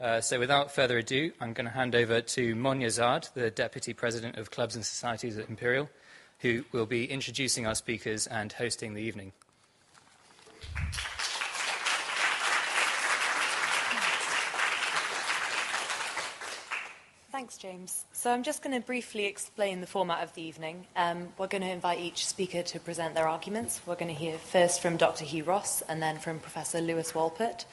So without further ado, I'm going to hand over to Monya Zard, the Deputy President of Clubs and Societies at Imperial, who will be introducing our speakers and hosting the evening. Thanks, James. So I'm just going to briefly explain the format of the evening. We're going to invite each speaker to present their arguments. We're going to hear first from Dr. Hugh Ross and then from Professor Lewis Wolpert.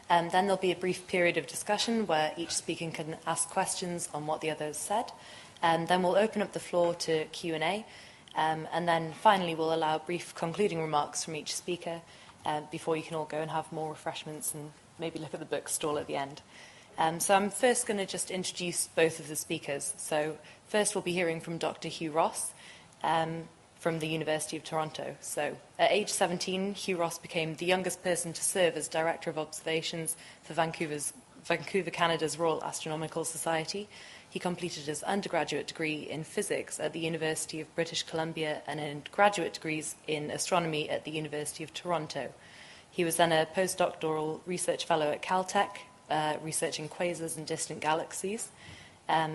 Then there'll be a brief period of discussion where each speaker can ask questions on what the others said. Then we'll open up the floor to Q&A. And then finally we'll allow brief concluding remarks from each speaker before you can all go and have more refreshments and maybe look at the bookstall at the end. So I'm first going to just introduce both of the speakers. So first we'll be hearing from Dr. Hugh Ross from the University of Toronto. So at age 17, Hugh Ross became the youngest person to serve as Director of Observations for Vancouver, Canada's Royal Astronomical Society. He completed his undergraduate degree in physics at the University of British Columbia and in graduate degrees in astronomy at the University of Toronto. He was then a postdoctoral research fellow at Caltech, researching quasars and distant galaxies.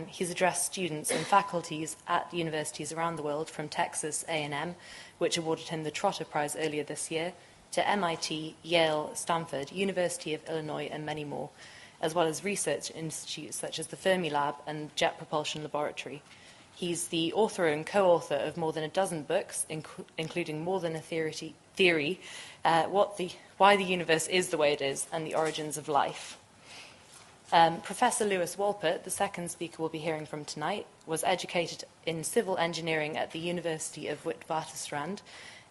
He's addressed students and faculties at universities around the world, from Texas A&M, which awarded him the Trotter Prize earlier this year, to MIT, Yale, Stanford, University of Illinois, and many more, as well as research institutes such as the Fermi Lab and Jet Propulsion Laboratory. He's the author and co-author of more than a dozen books, including More Than a Theory, Why the Universe is the Way It Is, and The Origins of Life. Professor Lewis Wolpert, the second speaker we'll be hearing from tonight, was educated in civil engineering at the University of Witwatersrand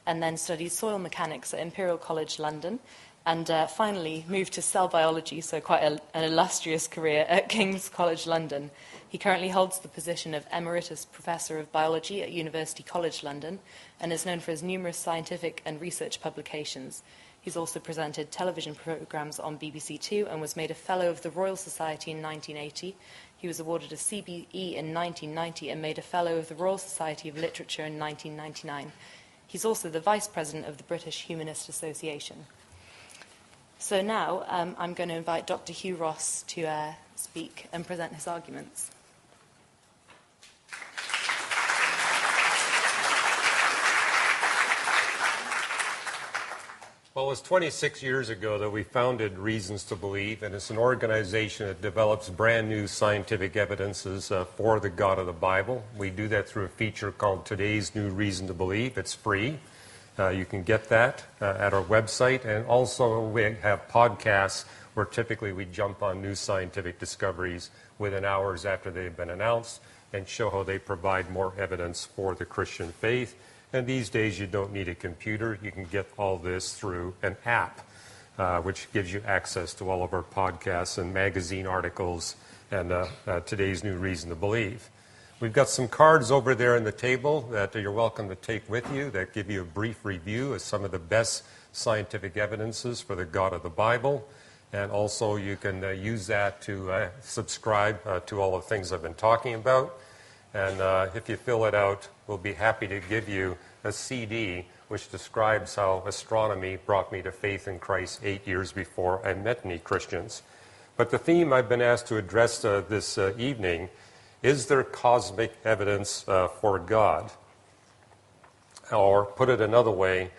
and then studied soil mechanics at Imperial College London and finally moved to cell biology, so quite an illustrious career, at King's College London. He currently holds the position of Emeritus Professor of Biology at University College London and is known for his numerous scientific and research publications. He's also presented television programmes on BBC Two and was made a Fellow of the Royal Society in 1980. He was awarded a CBE in 1990 and made a Fellow of the Royal Society of Literature in 1999. He's also the Vice President of the British Humanist Association. So now I'm going to invite Dr. Hugh Ross to speak and present his arguments. Well, it was 26 years ago that we founded Reasons to Believe, and it's an organization that develops brand new scientific evidences for the God of the Bible. We do that through a feature called Today's New Reason to Believe. It's free. You can get that at our website, and also we have podcasts where typically we jump on new scientific discoveries within hours after they've been announced and show how they provide more evidence for the Christian faith. And these days, you don't need a computer. You can get all this through an app, which gives you access to all of our podcasts and magazine articles and Today's New Reason to Believe. We've got some cards over there on the table that you're welcome to take with you that give you a brief review of some of the best scientific evidences for the God of the Bible. And also, you can use that to subscribe to all the things I've been talking about. And if you fill it out, we'll be happy to give you a CD which describes how astronomy brought me to faith in Christ 8 years before I met any Christians. But the theme I've been asked to address this evening is there cosmic evidence for God? Or put it another way,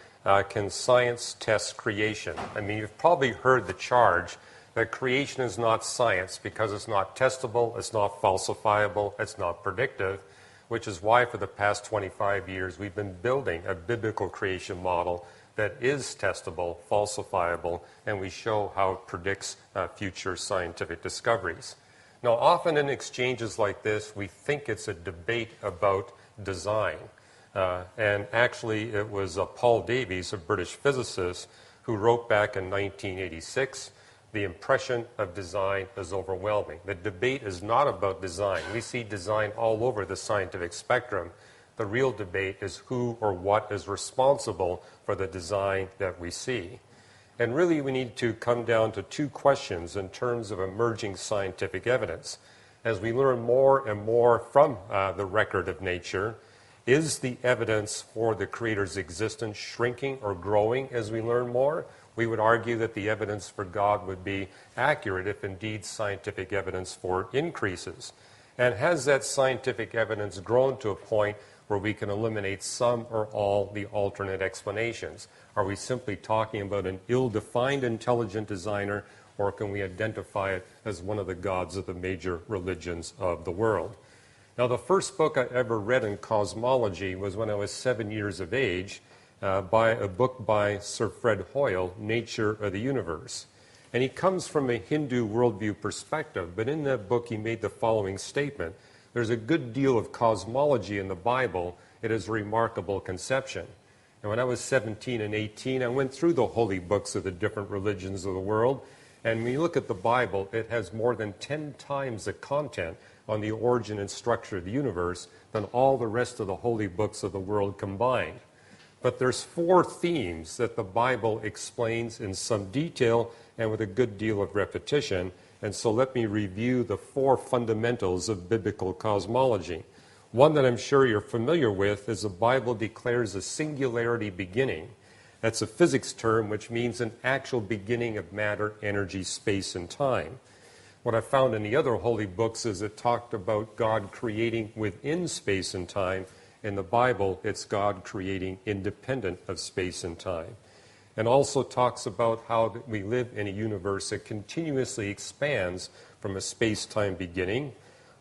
can science test creation? I mean, you've probably heard the charge that creation is not science because it's not testable, it's not falsifiable, it's not predictive, which is why for the past 25 years we've been building a biblical creation model that is testable, falsifiable, and we show how it predicts future scientific discoveries. Now, often in exchanges like this, we think it's a debate about design. And actually, it was Paul Davies, a British physicist, who wrote back in 1986, the impression of design is overwhelming. The debate is not about design. We see design all over the scientific spectrum. The real debate is who or what is responsible for the design that we see. And really, we need to come down to two questions in terms of emerging scientific evidence. As we learn more and more from the record of nature, is the evidence for the Creator's existence shrinking or growing as we learn more? we would argue that the evidence for God would be accurate if indeed scientific evidence for it increases. And has that scientific evidence grown to a point where we can eliminate some or all the alternate explanations? Are we simply talking about an ill-defined intelligent designer, or can we identify it as one of the gods of the major religions of the world? Now, the first book I ever read in cosmology was when I was 7 years of age, by a book by Sir Fred Hoyle, Nature of the Universe. And he comes from a Hindu worldview perspective, but in that book he made the following statement: there's a good deal of cosmology in the Bible. It is a remarkable conception. And when I was 17 and 18, I went through the holy books of the different religions of the world, and when you look at the Bible, it has more than 10 times the content on the origin and structure of the universe than all the rest of the holy books of the world combined. But there's 4 themes that the Bible explains in some detail and with a good deal of repetition. And so let me review the 4 fundamentals of biblical cosmology. One that I'm sure you're familiar with is the Bible declares a singularity beginning. That's a physics term which means an actual beginning of matter, energy, space, and time. What I found in the other holy books is it talked about God creating within space and time. In the Bible, it's God creating independent of space and time. And also talks about how we live in a universe that continuously expands from a space-time beginning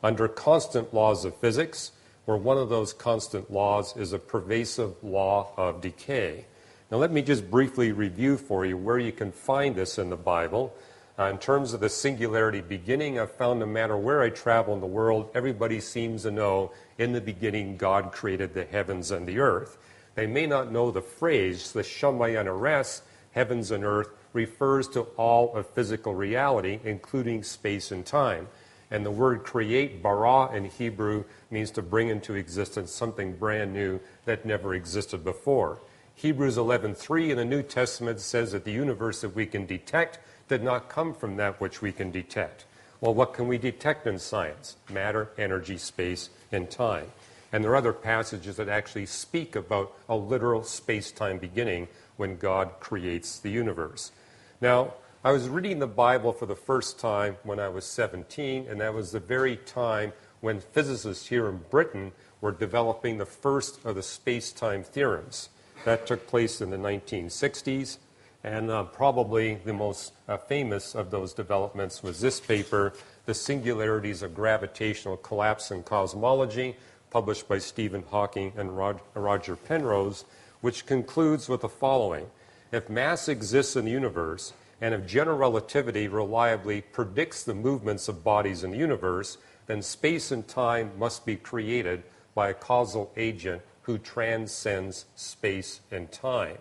under constant laws of physics, where one of those constant laws is a pervasive law of decay. Now let me just briefly review for you where you can find this in the Bible. In terms of the singularity beginning, I've found no matter where I travel in the world, everybody seems to know in the beginning God created the heavens and the earth. They may not know the phrase, the Shamayana res, heavens and earth, refers to all of physical reality, including space and time. And the word create, bara in Hebrew, means to bring into existence something brand new that never existed before. Hebrews 11:3 in the New Testament says that the universe that we can detect did not come from that which we can detect. Well, what can we detect in science? Matter, energy, space, and time. And there are other passages that actually speak about a literal space-time beginning when God creates the universe. Now, I was reading the Bible for the first time when I was 17, and that was the very time when physicists here in Britain were developing the first of the space-time theorems. That took place in the 1960s. And probably the most famous of those developments was this paper, The Singularities of Gravitational Collapse in Cosmology, published by Stephen Hawking and Roger Penrose, which concludes with the following: if mass exists in the universe, and if general relativity reliably predicts the movements of bodies in the universe, then space and time must be created by a causal agent who transcends space and time.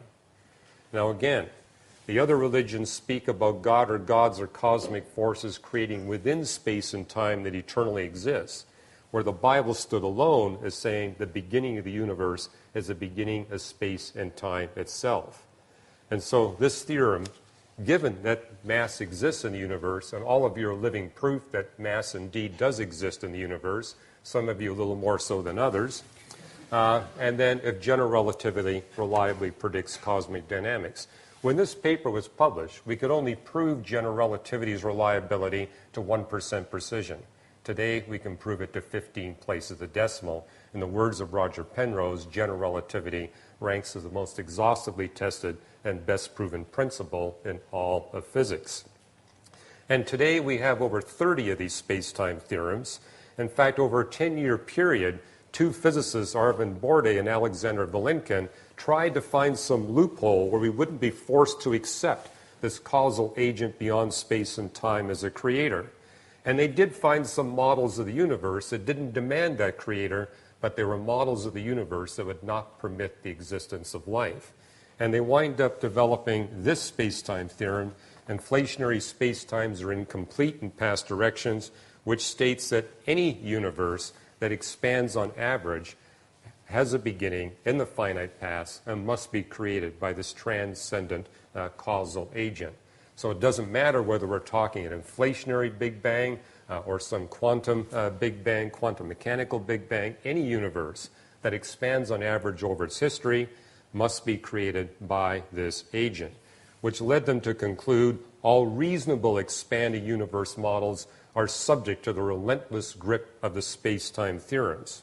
Now again, the other religions speak about God or gods or cosmic forces creating within space and time that eternally exists, where the Bible stood alone as saying the beginning of the universe is the beginning of space and time itself. And so this theorem, given that mass exists in the universe, and all of you are living proof that mass indeed does exist in the universe, some of you a little more so than others, and then if general relativity reliably predicts cosmic dynamics. When this paper was published, we could only prove general relativity's reliability to 1% precision. Today, we can prove it to 15 places the decimal. In the words of Roger Penrose, general relativity ranks as the most exhaustively tested and best proven principle in all of physics. And today, we have over 30 of these space-time theorems. In fact, over a 10-year period, 2 physicists, Arvind Borde and Alexander Vilenkin, tried to find some loophole where we wouldn't be forced to accept this causal agent beyond space and time as a creator. And they did find some models of the universe that didn't demand that creator, but they were models of the universe that would not permit the existence of life. And they wind up developing this space-time theorem: inflationary spacetimes are incomplete in past directions, which states that any universe that expands on average has a beginning in the finite past and must be created by this transcendent causal agent. So it doesn't matter whether we're talking an inflationary Big Bang or some quantum Big Bang, quantum mechanical Big Bang, any universe that expands on average over its history must be created by this agent. which led them to conclude all reasonable expanding universe models are subject to the relentless grip of the space-time theorems.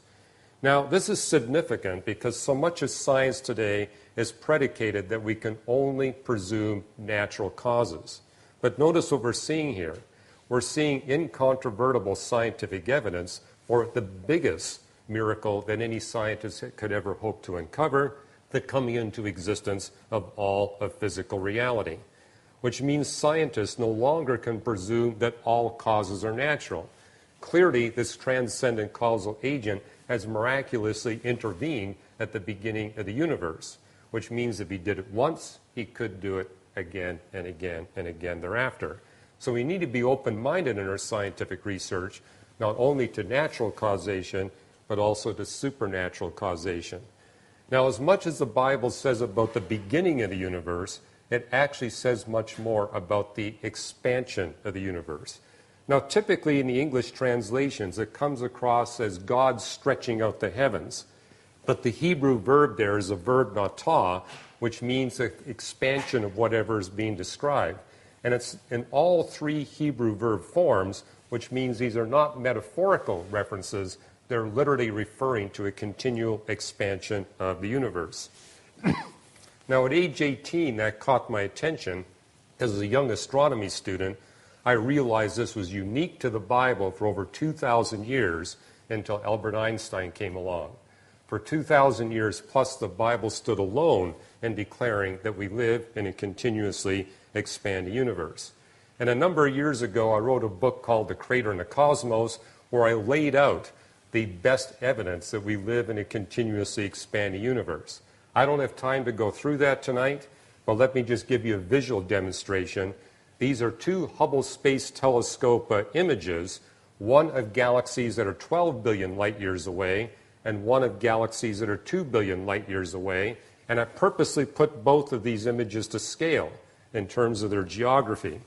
Now, this is significant because so much of science today is predicated that we can only presume natural causes. But notice what we're seeing here. We're seeing incontrovertible scientific evidence for the biggest miracle that any scientist could ever hope to uncover, the coming into existence of all of physical reality, which means scientists no longer can presume that all causes are natural. Clearly, this transcendent causal agent has miraculously intervened at the beginning of the universe, which means if he did it once, he could do it again and again and again thereafter. So we need to be open-minded in our scientific research, not only to natural causation, but also to supernatural causation. Now, as much as the Bible says about the beginning of the universe, it actually says much more about the expansion of the universe. Now, typically in the English translations, it comes across as God stretching out the heavens. But the Hebrew verb there is a verb natah, which means the expansion of whatever is being described. And it's in all three Hebrew verb forms, which means these are not metaphorical references. They're literally referring to a continual expansion of the universe. Now, at age 18, that caught my attention. As a young astronomy student, I realized this was unique to the Bible for over 2,000 years until Albert Einstein came along. For 2,000 years plus, the Bible stood alone in declaring that we live in a continuously expanding universe. And a number of years ago, I wrote a book called The Creator and the Cosmos, where I laid out the best evidence that we live in a continuously expanding universe. I don't have time to go through that tonight, but let me just give you a visual demonstration. These are two Hubble Space Telescope images, one of galaxies that are 12 billion light years away, and one of galaxies that are 2 billion light years away. And I purposely put both of these images to scale in terms of their geography.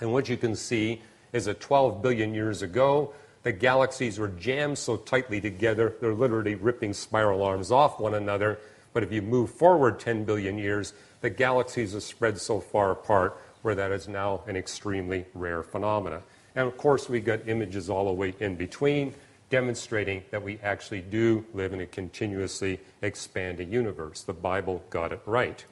And what you can see is that 12 billion years ago, the galaxies were jammed so tightly together, they're literally ripping spiral arms off one another. But if you move forward 10 billion years, the galaxies are spread so far apart where that is now an extremely rare phenomena. And of course, we got images all the way in between, demonstrating that we actually do live in a continuously expanding universe. The Bible got it right.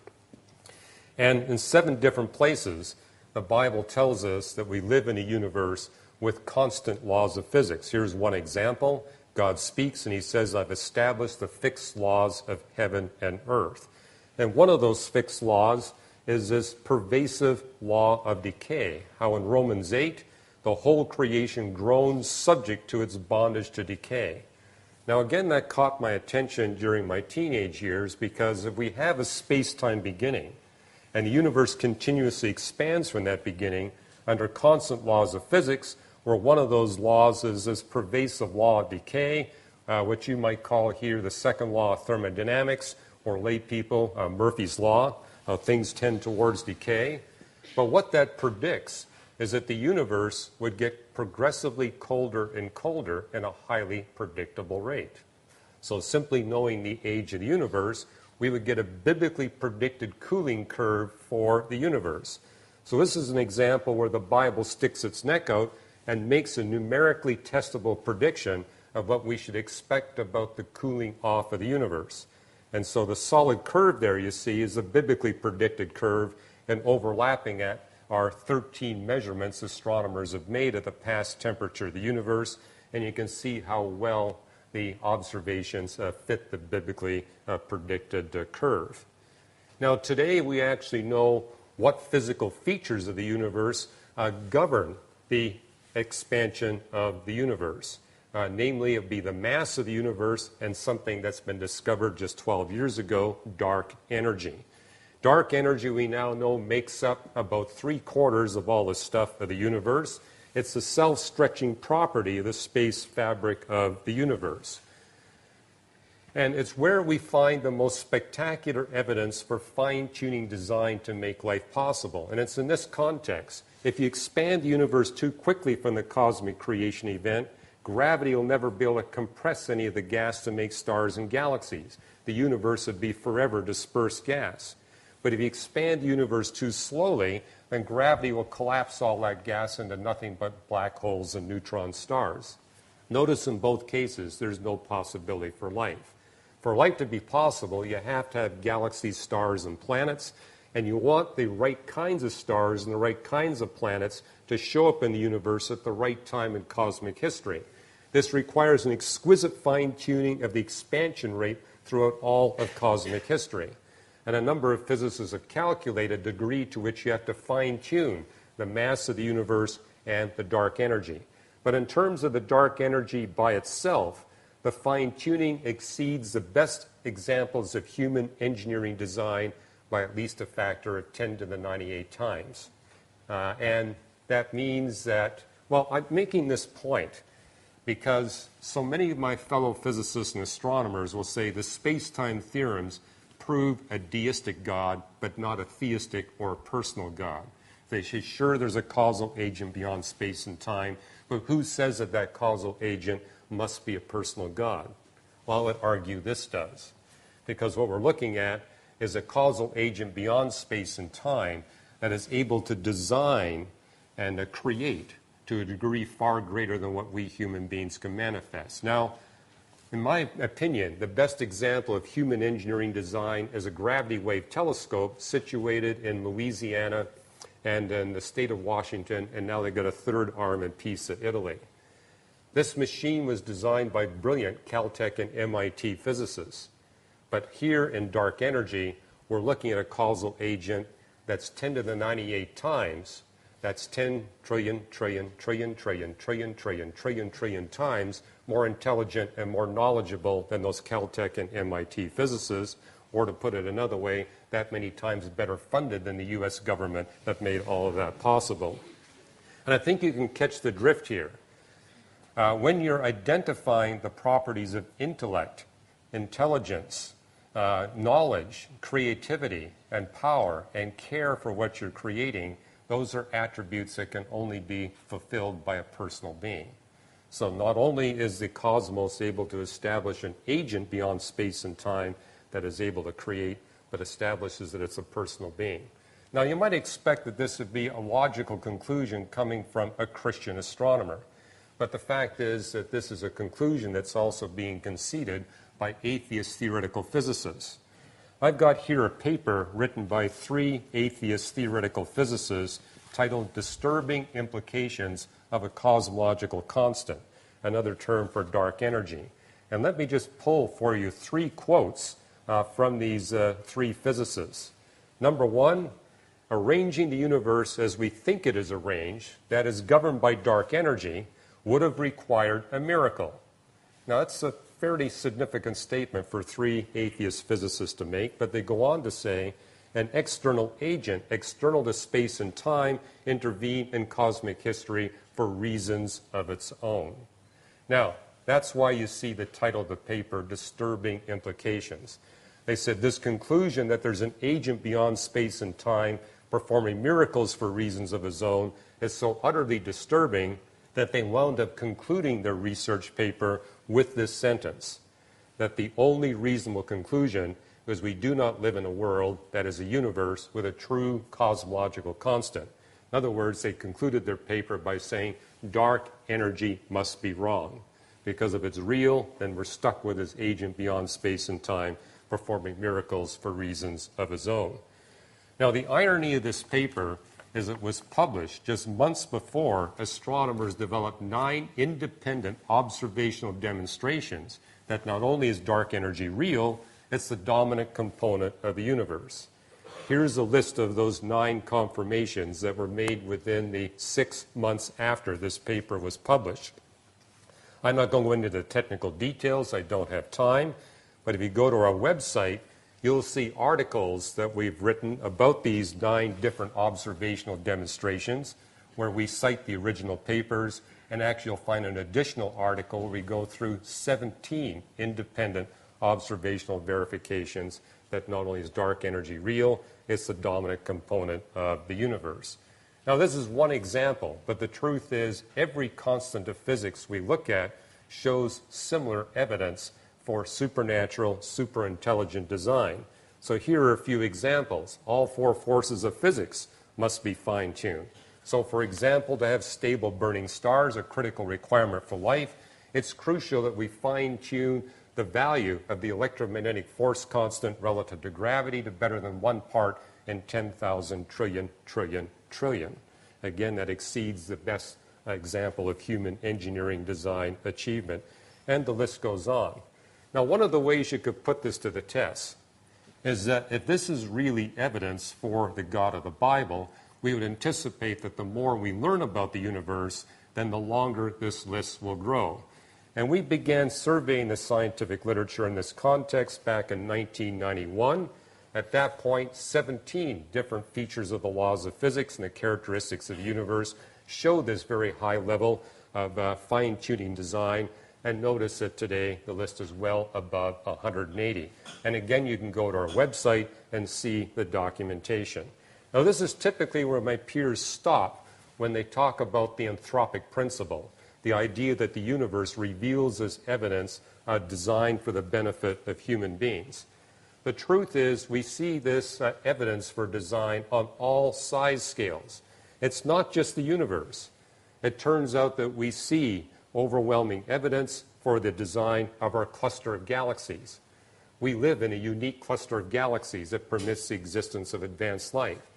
And in 7 different places, the Bible tells us that we live in a universe with constant laws of physics. Here's one example. God speaks and he says, I've established the fixed laws of heaven and earth. And one of those fixed laws is this pervasive law of decay, how in Romans 8, the whole creation groans subject to its bondage to decay. Now again, that caught my attention during my teenage years, because if we have a space-time beginning and the universe continuously expands from that beginning under constant laws of physics, where one of those laws is this pervasive law of decay, which you might call here the second law of thermodynamics, or lay people, Murphy's Law, how things tend towards decay. But what that predicts is that the universe would get progressively colder and colder in a highly predictable rate. So simply knowing the age of the universe, we would get a biblically predicted cooling curve for the universe. So this is an example where the Bible sticks its neck out and makes a numerically testable prediction of what we should expect about the cooling off of the universe. And so the solid curve there you see is a biblically predicted curve, and overlapping it are 13 measurements astronomers have made of the past temperature of the universe, and you can see how well the observations fit the biblically predicted curve. Now today we actually know what physical features of the universe govern the expansion of the universe. Namely, it would be the mass of the universe and something that's been discovered just 12 years ago, dark energy. Dark energy, we now know, makes up about 3/4 of all the stuff of the universe. It's the self-stretching property of the space fabric of the universe. And it's where we find the most spectacular evidence for fine-tuning design to make life possible. And it's in this context. If you expand the universe too quickly from the cosmic creation event, gravity will never be able to compress any of the gas to make stars and galaxies. The universe would be forever dispersed gas. But if you expand the universe too slowly, then gravity will collapse all that gas into nothing but black holes and neutron stars. Notice in both cases, there's no possibility for life. For life to be possible, you have to have galaxies, stars, and planets, and you want the right kinds of stars and the right kinds of planets to show up in the universe at the right time in cosmic history. This requires an exquisite fine-tuning of the expansion rate throughout all of cosmic history. And a number of physicists have calculated the degree to which you have to fine-tune the mass of the universe and the dark energy. But in terms of the dark energy by itself, the fine-tuning exceeds the best examples of human engineering design by at least a factor of 10 to the 98 times. And that means that, well, I'm making this point because so many of my fellow physicists and astronomers will say the space-time theorems prove a deistic God, but not a theistic or a personal God. They say, sure, there's a causal agent beyond space and time, but who says that that causal agent must be a personal God? Well, I would argue this does, because what we're looking at is a causal agent beyond space and time that is able to design and create to a degree far greater than what we human beings can manifest. Now, in my opinion, the best example of human engineering design is a gravity wave telescope situated in Louisiana and in the state of Washington, and now they've got a third arm in Pisa, Italy. This machine was designed by brilliant Caltech and MIT physicists. But here in dark energy, we're looking at a causal agent that's 10 to the 98 times. That's 10 trillion, trillion, trillion, trillion, trillion, trillion, trillion, trillion times more intelligent and more knowledgeable than those Caltech and MIT physicists, or to put it another way, that many times better funded than the U.S. government that made all of that possible. And I think you can catch the drift here. When you're identifying the properties of intellect, intelligence, knowledge, creativity, and power, and care for what you're creating, those are attributes that can only be fulfilled by a personal being. So not only is the cosmos able to establish an agent beyond space and time that is able to create, but establishes that it's a personal being. Now, you might expect that this would be a logical conclusion coming from a Christian astronomer. But the fact is that this is a conclusion that's also being conceded by atheist theoretical physicists. I've got here a paper written by 3 atheist theoretical physicists titled Disturbing Implications of a Cosmological Constant, another term for dark energy. And let me just pull for you 3 quotes from these 3 physicists. Number 1, arranging the universe as we think it is arranged, that is governed by dark energy, would have required a miracle. Now, that's a fairly significant statement for 3 atheist physicists to make, but they go on to say an external agent, external to space and time, intervened in cosmic history for reasons of its own. Now, that's why you see the title of the paper, Disturbing Implications. They said this conclusion that there's an agent beyond space and time performing miracles for reasons of his own is so utterly disturbing that they wound up concluding their research paper with this sentence, that the only reasonable conclusion is we do not live in a world that is a universe with a true cosmological constant. In other words, they concluded their paper by saying dark energy must be wrong, because if it's real, then we're stuck with this agent beyond space and time performing miracles for reasons of his own. Now, the irony of this paper is it was published just months before astronomers developed 9 independent observational demonstrations that not only is dark energy real, it's the dominant component of the universe. Here's a list of those 9 confirmations that were made within the 6 months after this paper was published. I'm not going to go into the technical details, I don't have time, but if you go to our website, you'll see articles that we've written about these 9 different observational demonstrations where we cite the original papers, and actually you'll find an additional article where we go through 17 independent observational verifications that not only is dark energy real, it's the dominant component of the universe. Now, this is one example, but the truth is every constant of physics we look at shows similar evidence for supernatural, superintelligent design. So here are a few examples. All four forces of physics must be fine-tuned. So for example, to have stable burning stars, a critical requirement for life, it's crucial that we fine-tune the value of the electromagnetic force constant relative to gravity to better than 1 part in 10,000 trillion. Again, that exceeds the best example of human engineering design achievement. And the list goes on. Now, one of the ways you could put this to the test is that if this is really evidence for the God of the Bible, we would anticipate that the more we learn about the universe, then the longer this list will grow. And we began surveying the scientific literature in this context back in 1991. At that point, 17 different features of the laws of physics and the characteristics of the universe show this very high level of fine-tuning design. And notice that today the list is well above 180. And again, you can go to our website and see the documentation. Now, this is typically where my peers stop when they talk about the anthropic principle, the idea that the universe reveals as evidence designed for the benefit of human beings. The truth is we see this evidence for design on all size scales. It's not just the universe. It turns out that we see overwhelming evidence for the design of our cluster of galaxies. We live in a unique cluster of galaxies that permits the existence of advanced life.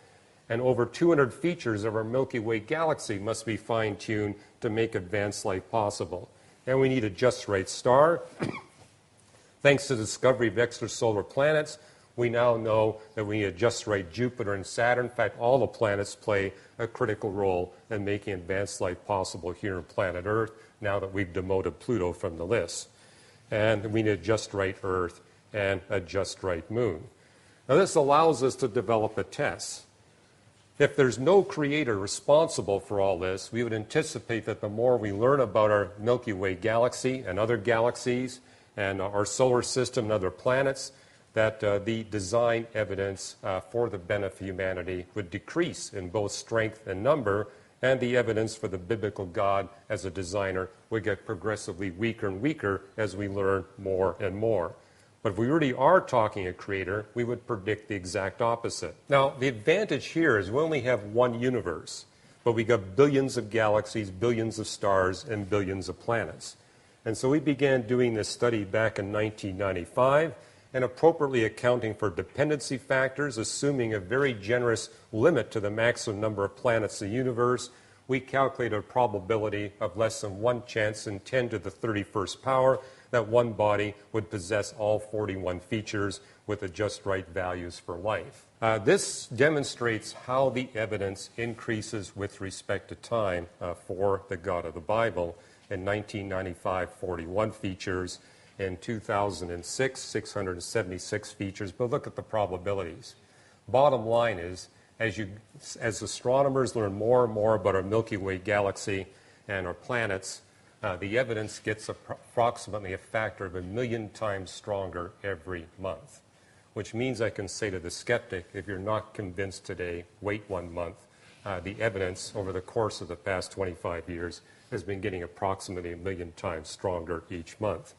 And over 200 features of our Milky Way galaxy must be fine-tuned to make advanced life possible. And we need a just right star. Thanks to the discovery of extrasolar planets, we now know that we need a just right Jupiter and Saturn. In fact, all the planets play a critical role in making advanced life possible here on planet Earth, now that we've demoted Pluto from the list. And we need a just right Earth and a just right Moon. Now, this allows us to develop a test. If there's no creator responsible for all this, we would anticipate that the more we learn about our Milky Way galaxy and other galaxies and our solar system and other planets, that the design evidence for the benefit of humanity would decrease in both strength and number, and the evidence for the biblical God as a designer would get progressively weaker and weaker as we learn more and more. But if we really are talking a creator, we would predict the exact opposite. Now, the advantage here is we only have one universe, but we got billions of galaxies, billions of stars, and billions of planets. And so we began doing this study back in 1995, and appropriately accounting for dependency factors, assuming a very generous limit to the maximum number of planets in the universe, we calculated a probability of less than 1 chance in 10 to the 31st power that one body would possess all 41 features with the just right values for life. This demonstrates how the evidence increases with respect to time for the God of the Bible. In 1995, 41 features. In 2006, 676 features. But look at the probabilities. Bottom line is, as astronomers learn more and more about our Milky Way galaxy and our planets, the evidence gets approximately a factor of 1 million times stronger every month, which means I can say to the skeptic, if you're not convinced today, wait 1 month. The evidence over the course of the past 25 years has been getting approximately 1 million times stronger each month.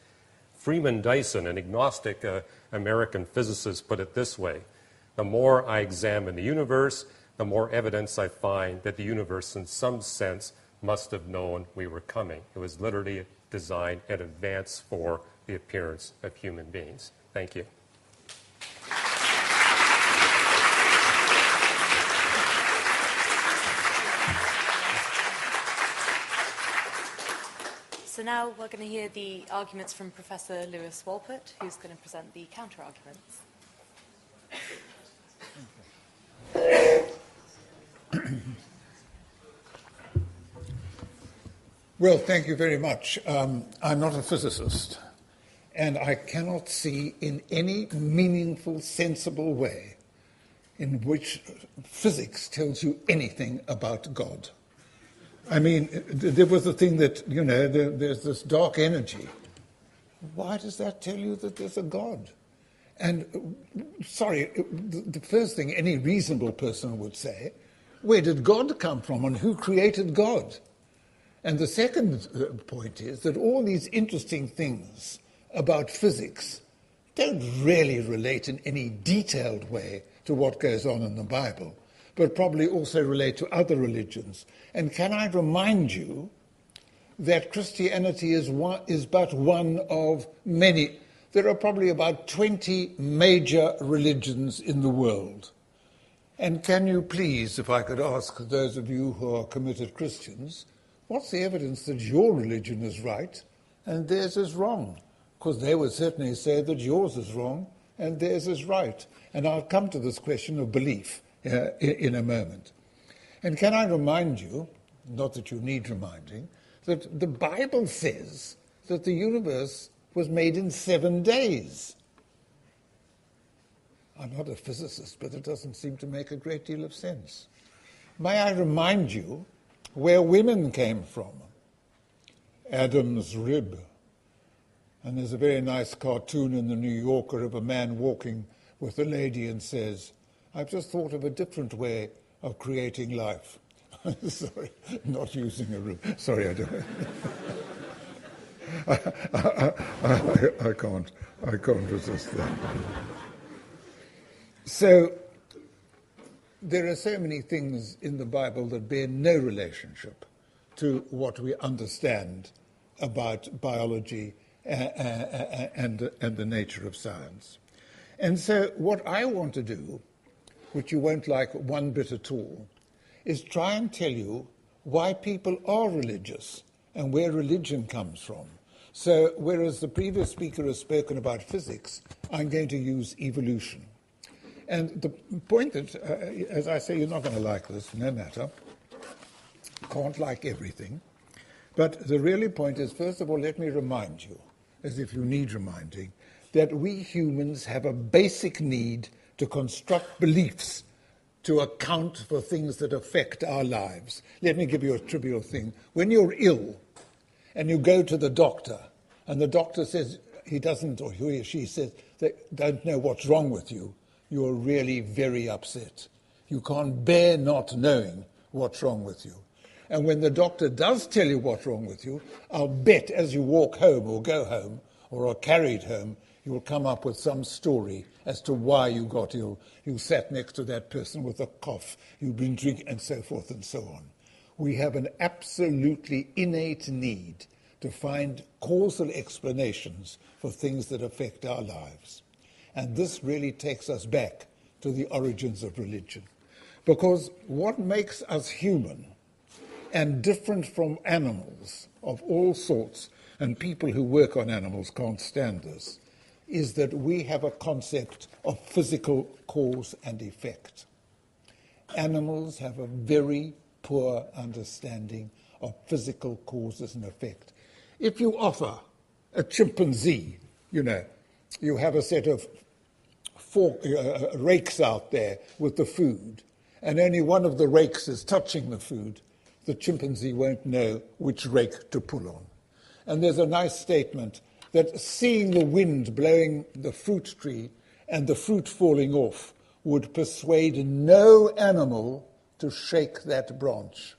Freeman Dyson, an agnostic American physicist, put it this way: the more I examine the universe, the more evidence I find that the universe in some sense must have known we were coming. It was literally designed in advance for the appearance of human beings. Thank you. So now we're going to hear the arguments from Professor Lewis Wolpert, who's going to present the counter-arguments. Well, thank you very much. I'm not a physicist, and I cannot see in any meaningful, sensible way in which physics tells you anything about God. I mean, there was the thing that, there's this dark energy. Why does that tell you that there's a God? And, the first thing any reasonable person would say, where did God come from and who created God? And the second point is that all these interesting things about physics don't really relate in any detailed way to what goes on in the Bible, but probably also relate to other religions. And can I remind you that Christianity is but one of many. There are probably about 20 major religions in the world. And can you please, if I could ask those of you who are committed Christians, what's the evidence that your religion is right and theirs is wrong? Because they would certainly say that yours is wrong and theirs is right. And I'll come to this question of belief in a moment. And can I remind you, not that you need reminding, that the Bible says that the universe was made in 7 days. I'm not a physicist, but it doesn't seem to make a great deal of sense. May I remind you where women came from? Adam's rib. And there's a very nice cartoon in the New Yorker of a man walking with a lady and says, I've just thought of a different way of creating life. Sorry, not using a rib. Sorry, I don't. I can't resist that. So there are so many things in the Bible that bear no relationship to what we understand about biology and the nature of science. And so what I want to do, which you won't like one bit at all, is try and tell you why people are religious and where religion comes from. So whereas the previous speaker has spoken about physics, I'm going to use evolution. And the point that, as I say, you're not going to like this, no matter. Can't like everything. But the really point is, first of all, let me remind you, as if you need reminding, that we humans have a basic need to construct beliefs to account for things that affect our lives. Let me give you a trivial thing. When you're ill and you go to the doctor and the doctor says he doesn't, or he or she says they don't know what's wrong with you, you're really very upset. You can't bear not knowing what's wrong with you. And when the doctor does tell you what's wrong with you, I'll bet as you walk home or go home or are carried home, you'll come up with some story as to why you got ill. You sat next to that person with a cough, you've been drinking, and so forth and so on. We have an absolutely innate need to find causal explanations for things that affect our lives. And this really takes us back to the origins of religion. Because what makes us human and different from animals of all sorts, and people who work on animals can't stand this, is that we have a concept of physical cause and effect. Animals have a very poor understanding of physical causes and effect. If you offer a chimpanzee, you have a set of rakes out there with the food, and only one of the rakes is touching the food, the chimpanzee won't know which rake to pull on. And there's a nice statement that seeing the wind blowing the fruit tree and the fruit falling off would persuade no animal to shake that branch.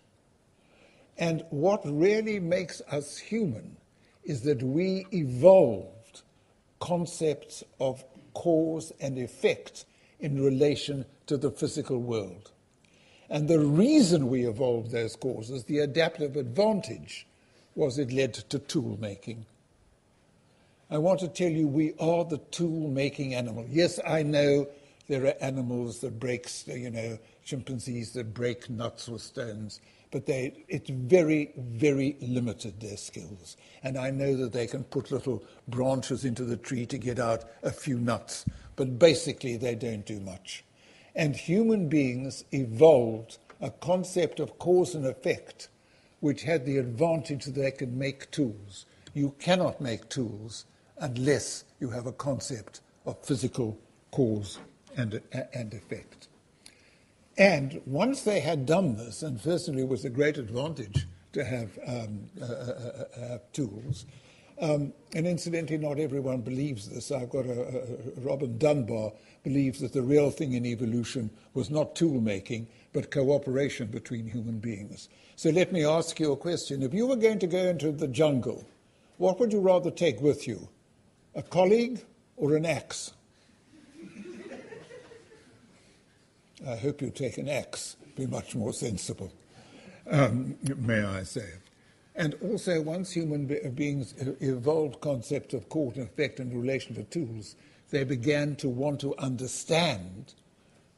And what really makes us human is that we evolved concepts of cause and effect in relation to the physical world. And the reason we evolved those causes, the adaptive advantage, was it led to tool making. I want to tell you we are the tool-making animal. Yes, I know there are animals that break, chimpanzees that break nuts with stones, but it's very, very limited, their skills. And I know that they can put little branches into the tree to get out a few nuts, but basically they don't do much. And human beings evolved a concept of cause and effect, which had the advantage that they could make tools. You cannot make tools unless you have a concept of physical cause and effect. And once they had done this, and firstly it was a great advantage to have tools, and incidentally not everyone believes this. I've got Robin Dunbar believes that the real thing in evolution was not tool making, but cooperation between human beings. So let me ask you a question. If you were going to go into the jungle, what would you rather take with you? A colleague or an axe? I hope you take an axe, be much more sensible, may I say. And also, once human beings evolved concepts of cause and effect in relation to tools, they began to want to understand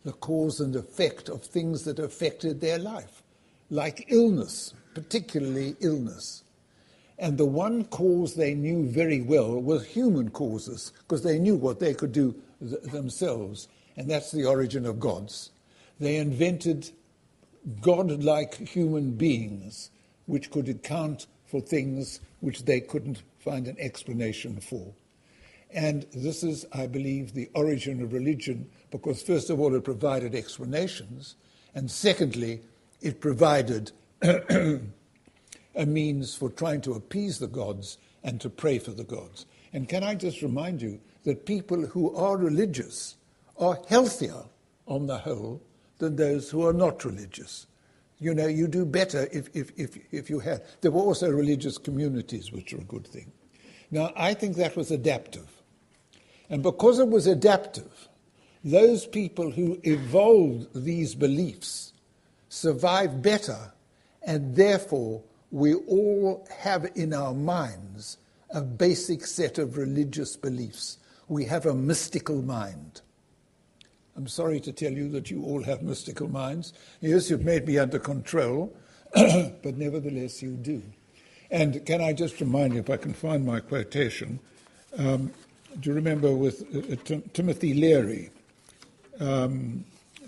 the cause and effect of things that affected their life, like illness, particularly illness. And the one cause they knew very well was human causes, because they knew what they could do themselves, and that's the origin of gods. They invented God-like human beings which could account for things which they couldn't find an explanation for. And this is, I believe, the origin of religion, because first of all it provided explanations, and secondly it provided a means for trying to appease the gods and to pray for the gods. And can I just remind you that people who are religious are healthier on the whole than those who are not religious. You know, you do better if you had. There were also religious communities, which are a good thing. Now, I think that was adaptive. And because it was adaptive, those people who evolved these beliefs survived better, and therefore we all have in our minds a basic set of religious beliefs. We have a mystical mind. I'm sorry to tell you that you all have mystical minds. Yes, you've made me under control, but nevertheless you do. And can I just remind you, if I can find my quotation, do you remember with Timothy Leary?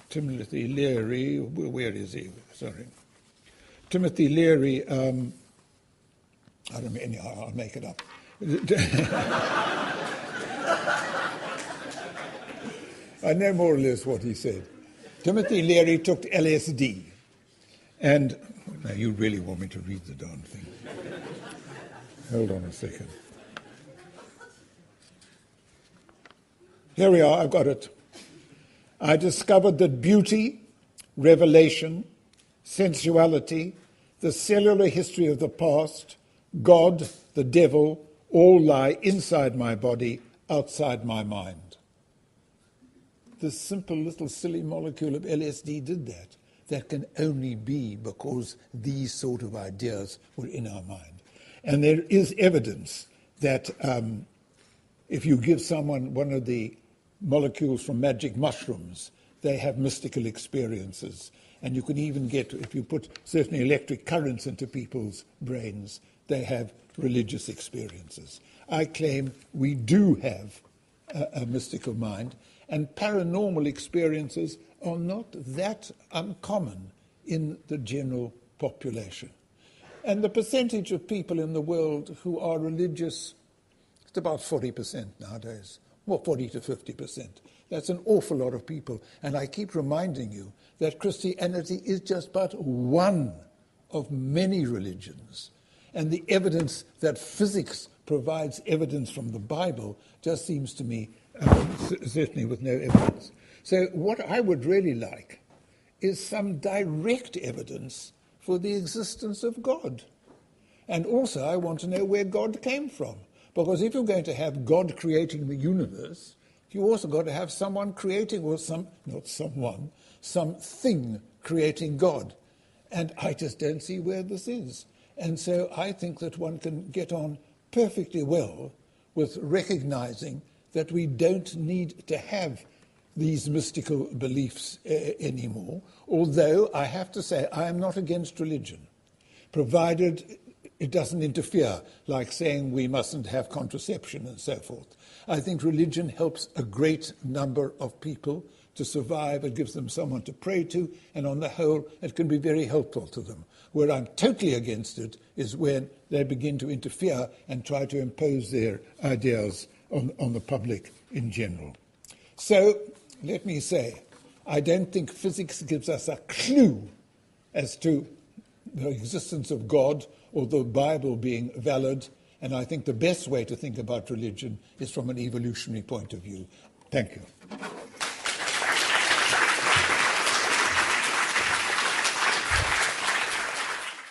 Timothy Leary, where is he? Sorry. Timothy Leary, I don't know, anyhow, I'll make it up. I know more or less what he said. Timothy Leary took LSD. And now you really want me to read the darn thing. Hold on a second. Here we are, I've got it. I discovered that beauty, revelation, sensuality, the cellular history of the past, God, the devil, all lie inside my body, outside my mind. This simple little silly molecule of LSD did that. That can only be because these sort of ideas were in our mind. And there is evidence that if you give someone one of the molecules from magic mushrooms, they have mystical experiences. And you can even get, if you put certain electric currents into people's brains, they have religious experiences. I claim we do have a mystical mind, and paranormal experiences are not that uncommon in the general population. And the percentage of people in the world who are religious, it's about 40% nowadays, or 40 to 50%. That's an awful lot of people. And I keep reminding you that Christianity is just but one of many religions. And the evidence that physics provides evidence from the Bible just seems to me certainly with no evidence. So what I would really like is some direct evidence for the existence of God. And also I want to know where God came from. Because if you're going to have God creating the universe, you also got to have someone creating, or something creating God. And I just don't see where this is. And so I think that one can get on perfectly well with recognizing that we don't need to have these mystical beliefs anymore, although I have to say I am not against religion, provided it doesn't interfere, like saying we mustn't have contraception and so forth. I think religion helps a great number of people to survive. It gives them someone to pray to, and on the whole, it can be very helpful to them. Where I'm totally against it is when they begin to interfere and try to impose their ideas on the public in general. So, let me say, I don't think physics gives us a clue as to the existence of God or the Bible being valid, and I think the best way to think about religion is from an evolutionary point of view. Thank you.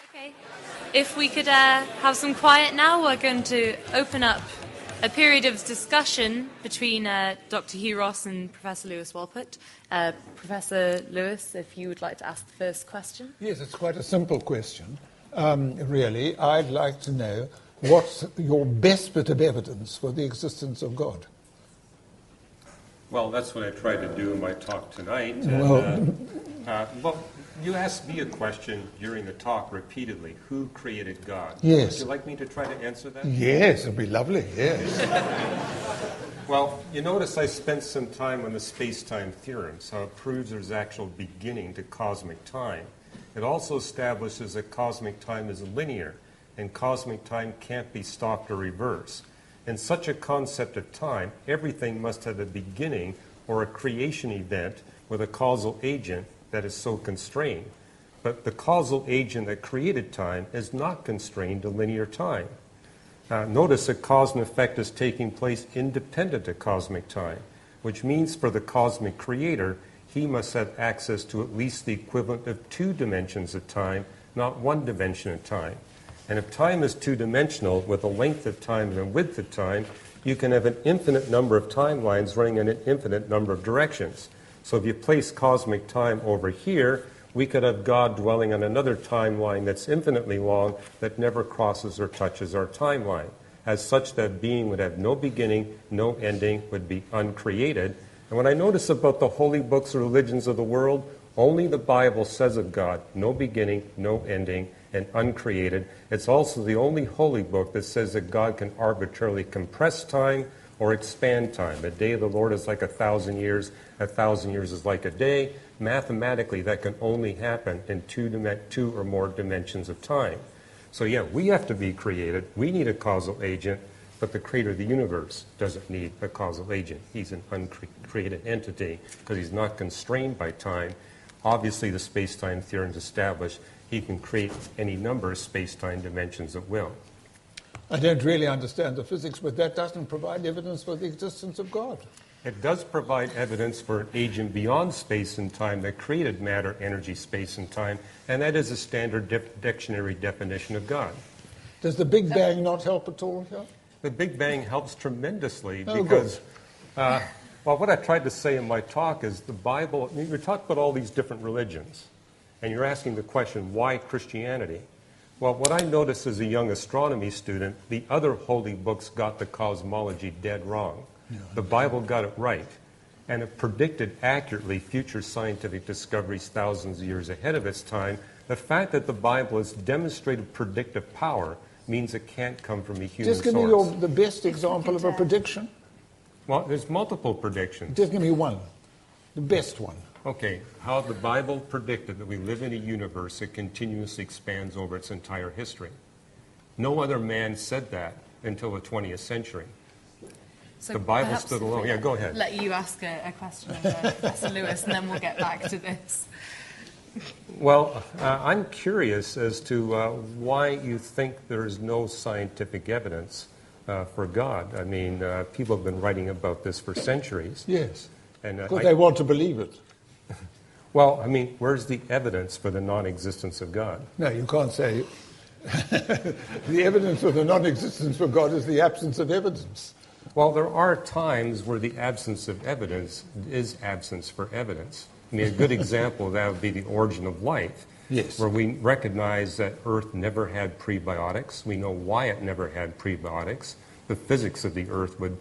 Okay, if we could have some quiet now, we're going to open up a period of discussion between Dr. Hugh Ross and Professor Lewis Wolpert. Professor Lewis, if you would like to ask the first question. Yes, it's quite a simple question. Really, I'd like to know what's your best bit of evidence for the existence of God? Well, that's what I tried to do in my talk tonight. Well, you asked me a question during the talk repeatedly. Who created God? Yes. Would you like me to try to answer that? Yes, it'd be lovely, yes. Well, you notice I spent some time on the space-time theorems, how it proves there's actual beginning to cosmic time. It also establishes that cosmic time is linear, and cosmic time can't be stopped or reversed. In such a concept of time, everything must have a beginning or a creation event with a causal agent that is so constrained. But the causal agent that created time is not constrained to linear time. Notice that cause and effect is taking place independent of cosmic time, which means for the cosmic creator, he must have access to at least the equivalent of 2 dimensions of time, not 1 dimension of time. And if time is 2-dimensional with a length of time and a width of time, you can have an infinite number of timelines running in an infinite number of directions. So if you place cosmic time over here, we could have God dwelling on another timeline that's infinitely long that never crosses or touches our timeline. As such, that being would have no beginning, no ending, would be uncreated. And when I notice about the holy books or religions of the world, only the Bible says of God, no beginning, no ending, and uncreated. It's also the only holy book that says that God can arbitrarily compress time or expand time. A day of the Lord is like 1,000 years. 1,000 years is like a day. Mathematically, that can only happen in 2 or more dimensions of time. So yeah, we have to be created. We need a causal agent, but the creator of the universe doesn't need a causal agent. He's an uncreated entity because he's not constrained by time. Obviously, the space-time theorems establish he can create any number of space-time dimensions at will. I don't really understand the physics, but that doesn't provide evidence for the existence of God. It does provide evidence for an agent beyond space and time that created matter, energy, space, and time, and that is a standard dictionary definition of God. Does the Big Bang not help at all here? The Big Bang helps tremendously Oh, because, well, what I tried to say in my talk is the Bible, I mean, we talk about all these different religions, and you're asking the question, why Christianity? Well, what I noticed as a young astronomy student, the other holy books got the cosmology dead wrong. Yeah. The Bible got it right, and it predicted accurately future scientific discoveries thousands of years ahead of its time. The fact that the Bible has demonstrated predictive power means it can't come from a human source. Just give me the best example of a prediction. Well, there's multiple predictions. Just give me one, the best one. Okay, how the Bible predicted that we live in a universe that continuously expands over its entire history. No other man said that until the 20th century. So the Bible stood alone. Yeah, go ahead. Let you ask a question of Professor Lewis, and then we'll get back to this. Well, I'm curious as to why you think there is no scientific evidence for God. I mean, people have been writing about this for centuries. Yes, and because they want to believe it. Well, I mean, where's the evidence for the non-existence of God? No, you can't say the evidence for the non-existence of God is the absence of evidence. Well, there are times where the absence of evidence is absence for evidence. I mean, a good example of that would be the origin of life, yes, where we recognize that Earth never had prebiotics. We know why it never had prebiotics. The physics of the Earth would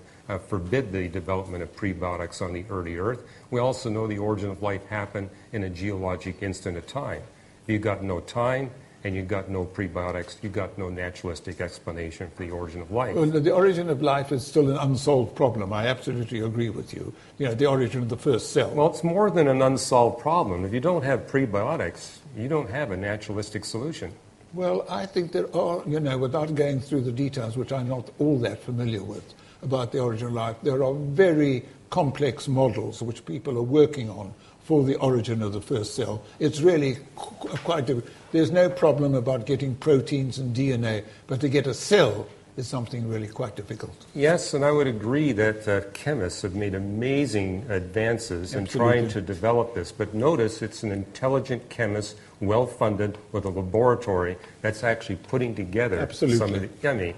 forbid the development of prebiotics on the early Earth. We also know the origin of life happened in a geologic instant of time. You've got no time, and you've got no prebiotics. You've got no naturalistic explanation for the origin of life. Well, the origin of life is still an unsolved problem. I absolutely agree with you. You know, the origin of the first cell. Well, it's more than an unsolved problem. If you don't have prebiotics, you don't have a naturalistic solution. Well, I think there are, you know, without going through the details, which I'm not all that familiar with, about the origin of life, there are very complex models which people are working on for the origin of the first cell. It's really quite difficult. There's no problem about getting proteins and DNA, but to get a cell is something really quite difficult. Yes, and I would agree that chemists have made amazing advances in trying to develop this. But notice it's an intelligent chemist, well-funded, with a laboratory that's actually putting together some of the... I mean,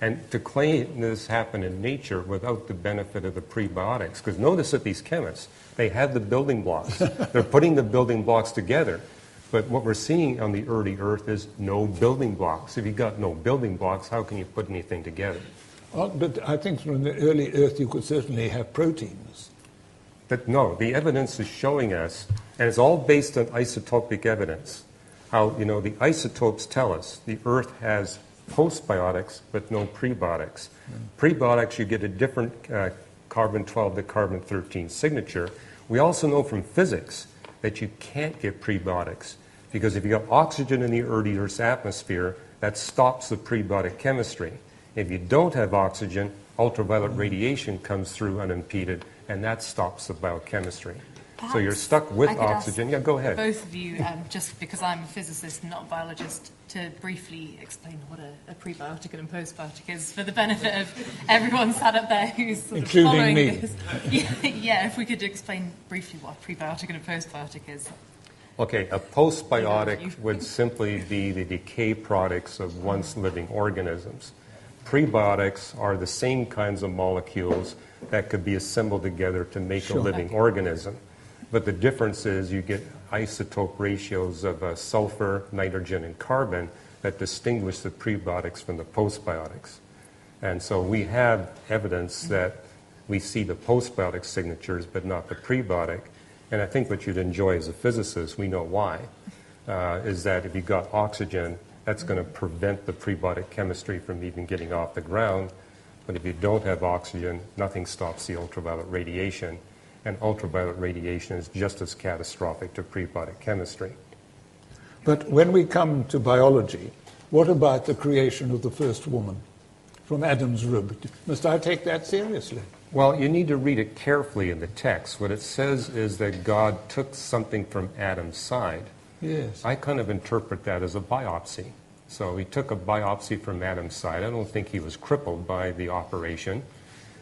And to claim this happened in nature without the benefit of the prebiotics, because notice that these chemists, they have the building blocks. They're putting the building blocks together. But what we're seeing on the early Earth is no building blocks. If you've got no building blocks, how can you put anything together? Well, but I think from the early Earth you could certainly have proteins. But no, the evidence is showing us, and it's all based on isotopic evidence, how, the isotopes tell us the Earth has postbiotics but no prebiotics. Prebiotics, you get a different carbon-12 to carbon-13 signature. We also know from physics that you can't get prebiotics because if you got oxygen in the early Earth's atmosphere, that stops the prebiotic chemistry. If you don't have oxygen, ultraviolet radiation comes through unimpeded, and that stops the biochemistry. So you're stuck with oxygen. Yeah, go ahead. Both of you, just because I'm a physicist, not a biologist, to briefly explain what a prebiotic and a postbiotic is for the benefit of everyone sat up there who's sort of including following me. this. Yeah, if we could explain briefly what a prebiotic and a postbiotic is. Okay, a postbiotic would simply be the decay products of once living organisms. Prebiotics are the same kinds of molecules that could be assembled together to make a living organism. But the difference is you get isotope ratios of sulfur, nitrogen, and carbon that distinguish the prebiotics from the postbiotics. And so we have evidence that we see the postbiotic signatures but not the prebiotic. And I think what you'd enjoy as a physicist, we know why, is that if you've got oxygen, that's going to prevent the prebiotic chemistry from even getting off the ground. But if you don't have oxygen, nothing stops the ultraviolet radiation. And ultraviolet radiation is just as catastrophic to prebiotic chemistry. But when we come to biology, what about the creation of the first woman from Adam's rib? Must I take that seriously? Well, you need to read it carefully in the text. What it says is that God took something from Adam's side. Yes. I kind of interpret that as a biopsy. So he took a biopsy from Adam's side. I don't think he was crippled by the operation.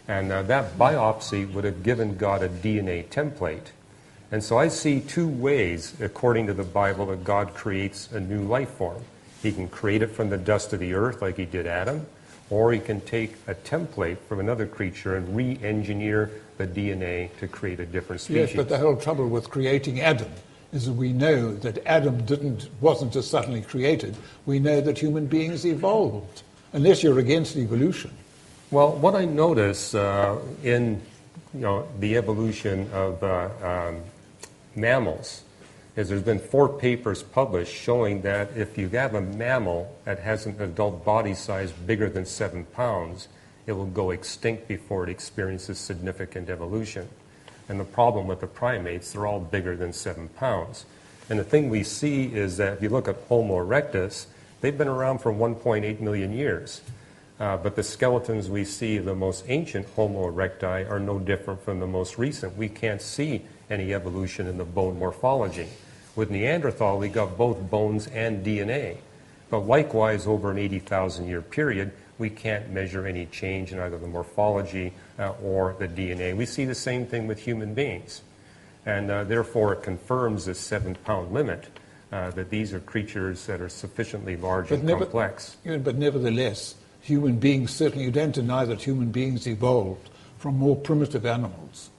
And that biopsy would have given God a DNA template. And so I see two ways, according to the Bible, that God creates a new life form. He can create it from the dust of the earth like he did Adam, or he can take a template from another creature and re-engineer the DNA to create a different species. Yes, but the whole trouble with creating Adam is that we know that Adam wasn't just suddenly created. We know that human beings evolved, unless you're against evolution. Well, what I notice in the evolution of mammals is there's been 4 papers published showing that if you have a mammal that has an adult body size bigger than 7 pounds, it will go extinct before it experiences significant evolution. And the problem with the primates, they're all bigger than 7 pounds. And the thing we see is that if you look at Homo erectus, they've been around for 1.8 million years. But the skeletons we see of the most ancient Homo erecti are no different from the most recent. We can't see any evolution in the bone morphology. With Neanderthal, we got both bones and DNA. But likewise, over an 80,000 year period, we can't measure any change in either the morphology or the DNA. We see the same thing with human beings. And therefore, it confirms this 7-pound limit, that these are creatures that are sufficiently large and complex. But nevertheless, human beings, certainly you don't deny that human beings evolved from more primitive animals.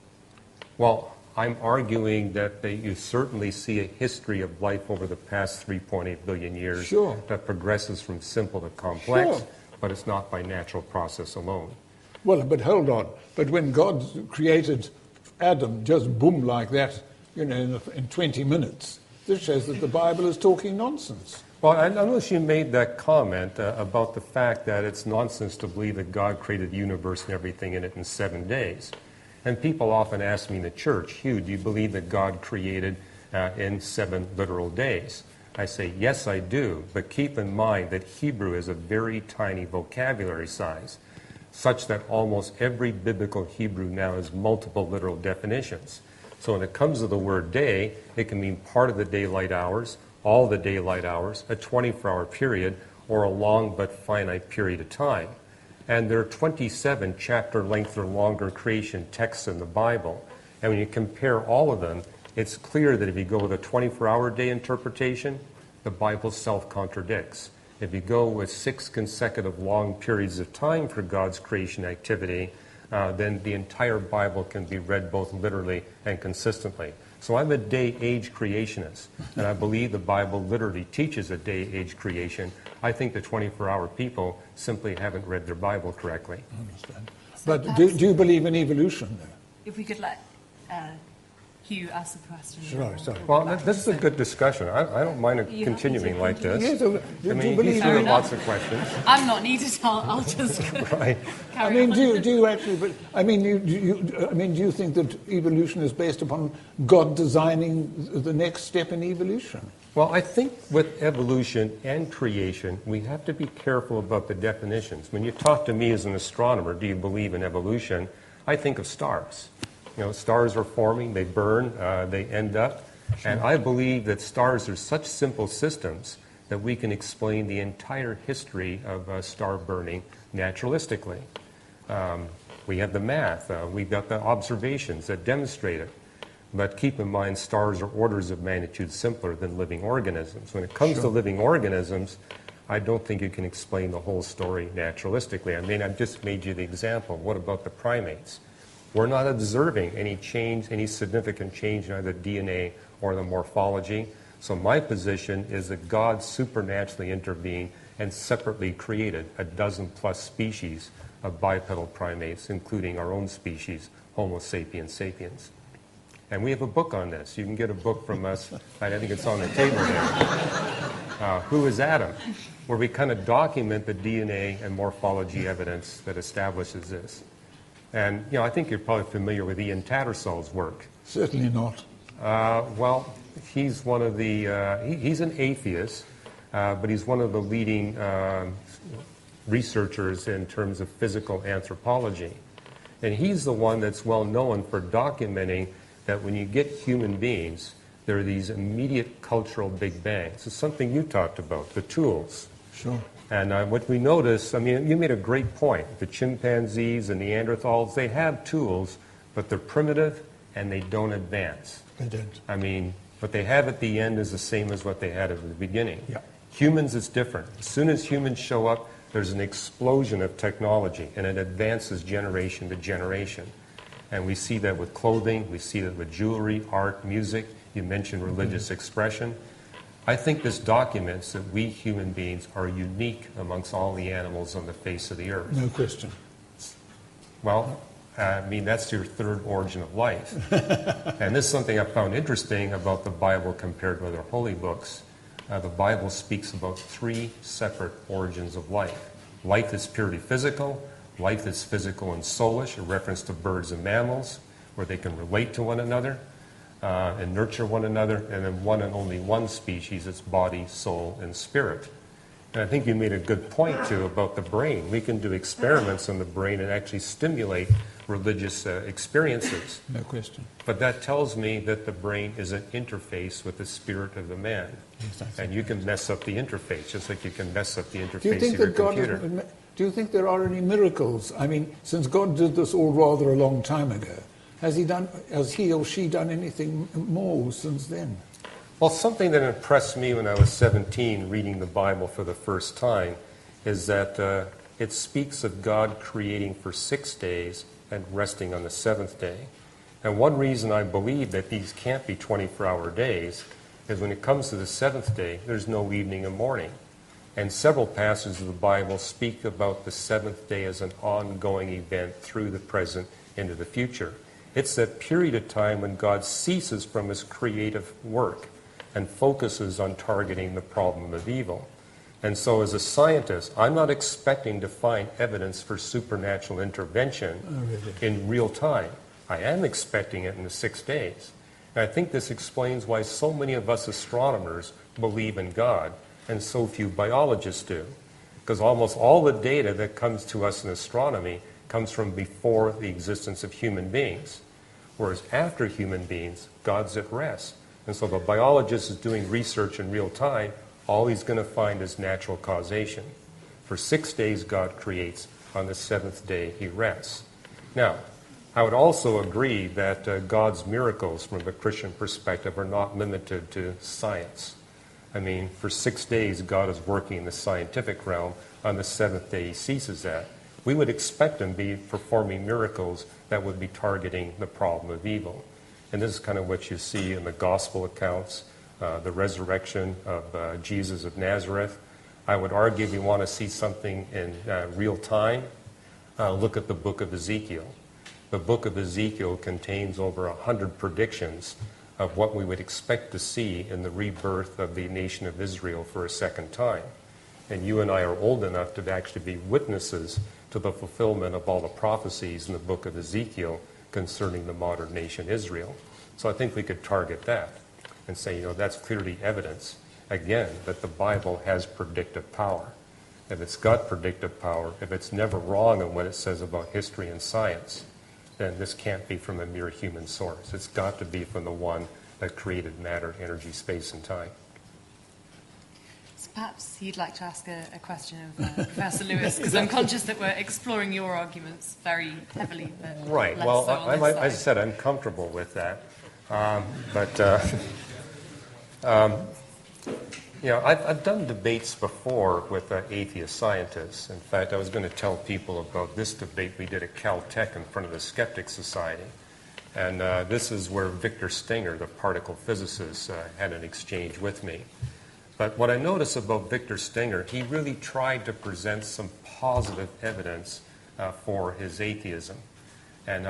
Well, I'm arguing that you certainly see a history of life over the past 3.8 billion years that progresses from simple to complex, but it's not by natural process alone. Well, but hold on. But when God created Adam just boom like that, in 20 minutes, this shows that the Bible is talking nonsense. Well, I notice you made that comment about the fact that it's nonsense to believe that God created the universe and everything in it in 7 days. And people often ask me in the church, Hugh, do you believe that God created in 7 literal days? I say, yes, I do. But keep in mind that Hebrew is a very tiny vocabulary size, such that almost every biblical Hebrew now has multiple literal definitions. So when it comes to the word day, it can mean part of the daylight hours, all the daylight hours, a 24-hour period, or a long but finite period of time. And there are 27 chapter-length or longer creation texts in the Bible. And when you compare all of them, it's clear that if you go with a 24-hour day interpretation, the Bible self-contradicts. If you go with 6 consecutive long periods of time for God's creation activity, then the entire Bible can be read both literally and consistently. So I'm a day-age creationist, and I believe the Bible literally teaches a day-age creation. I think the 24-hour people simply haven't read their Bible correctly. I understand. But do you believe in evolution, though? If we could let Hugh ask the question. Sorry. Well, this is a good discussion. I don't mind it You continuing like this. Yes, do I mean, you believe he's Fair got in... enough. lots of questions. I'm not needed. I'll just Right. I mean, do you actually... But, I mean, do you think that evolution is based upon God designing the next step in evolution? Well, I think with evolution and creation, we have to be careful about the definitions. When you talk to me as an astronomer, do you believe in evolution? I think of stars. You know, stars are forming, they burn, they end up. Sure. And I believe that stars are such simple systems that we can explain the entire history of star burning naturalistically. We have the math, we've got the observations that demonstrate it. But keep in mind, stars are orders of magnitude simpler than living organisms. When it comes to living organisms, I don't think you can explain the whole story naturalistically. I mean, I've just made you the example. What about the primates? We're not observing any change, any significant change in either DNA or the morphology. So my position is that God supernaturally intervened and separately created a dozen-plus species of bipedal primates, including our own species, Homo sapiens sapiens. And we have a book on this. You can get a book from us. I think it's on the table there. Who is Adam? Where we kind of document the DNA and morphology evidence that establishes this. And, you know, I think you're probably familiar with Ian Tattersall's work. Certainly not. Well, he's one of the, he's an atheist, but he's one of the leading researchers in terms of physical anthropology. And he's the one that's well known for documenting that when you get human beings, there are these immediate cultural big bangs. It's something you talked about, the tools. Sure. And what we notice, I mean, you made a great point. The chimpanzees and Neanderthals, they have tools, but they're primitive and they don't advance. They don't. I mean, what they have at the end is the same as what they had at the beginning. Yeah. Humans is different. As soon as humans show up, there's an explosion of technology, and it advances generation to generation. And we see that with clothing, we see that with jewelry, art, music. You mentioned religious expression. I think this documents that we human beings are unique amongst all the animals on the face of the earth. No question. Well, I mean, that's your third origin of life. And this is something I found interesting about the Bible compared to other holy books. The Bible speaks about 3 separate origins of life. Life is purely physical. Life is physical and soulish, a reference to birds and mammals, where they can relate to one another and nurture one another, and then one and only one species, its body, soul, and spirit. And I think you made a good point, too, about the brain. We can do experiments on the brain and actually stimulate religious experiences. No question. But that tells me that the brain is an interface with the spirit of the man. Exactly. And you can mess up the interface, just like you can mess up the interface Do you think of your that God? computer. Do you think there are any miracles? I mean, since God did this all rather a long time ago, has he or she done anything more since then? Well, something that impressed me when I was 17 reading the Bible for the first time is that it speaks of God creating for 6 days and resting on the 7th day. And one reason I believe that these can't be 24-hour days is when it comes to the 7th day, there's no evening and morning. And several passages of the Bible speak about the 7th day as an ongoing event through the present into the future. It's that period of time when God ceases from his creative work and focuses on targeting the problem of evil. And so as a scientist, I'm not expecting to find evidence for supernatural intervention in real time. I am expecting it in the 6 days. And I think this explains why so many of us astronomers believe in God and so few biologists do. Because almost all the data that comes to us in astronomy comes from before the existence of human beings. Whereas after human beings, God's at rest. And so the biologist is doing research in real time, all he's going to find is natural causation. For 6 days, God creates. On the 7th day, he rests. Now, I would also agree that God's miracles from a Christian perspective are not limited to science. I mean, for 6 days, God is working in the scientific realm. On the seventh day, he ceases that. We would expect him to be performing miracles that would be targeting the problem of evil. And this is kind of what you see in the gospel accounts, the resurrection of Jesus of Nazareth. I would argue if you want to see something in real time, look at the book of Ezekiel. The book of Ezekiel contains over 100 predictions of what we would expect to see in the rebirth of the nation of Israel for a second time. And you and I are old enough to actually be witnesses to the fulfillment of all the prophecies in the book of Ezekiel concerning the modern nation Israel. So I think we could target that and say, that's clearly evidence, again, that the Bible has predictive power. If it's got predictive power, if it's never wrong in what it says about history and science, then this can't be from a mere human source. It's got to be from the one that created matter, energy, space, and time. So perhaps you'd like to ask a question of Professor Lewis, because I'm conscious that we're exploring your arguments very heavily. But right. less Well, so on this as I side. said, I'm comfortable with that. I've done debates before with atheist scientists. In fact, I was going to tell people about this debate we did at Caltech in front of the Skeptic Society. And this is where Victor Stenger, the particle physicist, had an exchange with me. But what I noticed about Victor Stenger, he really tried to present some positive evidence for his atheism. And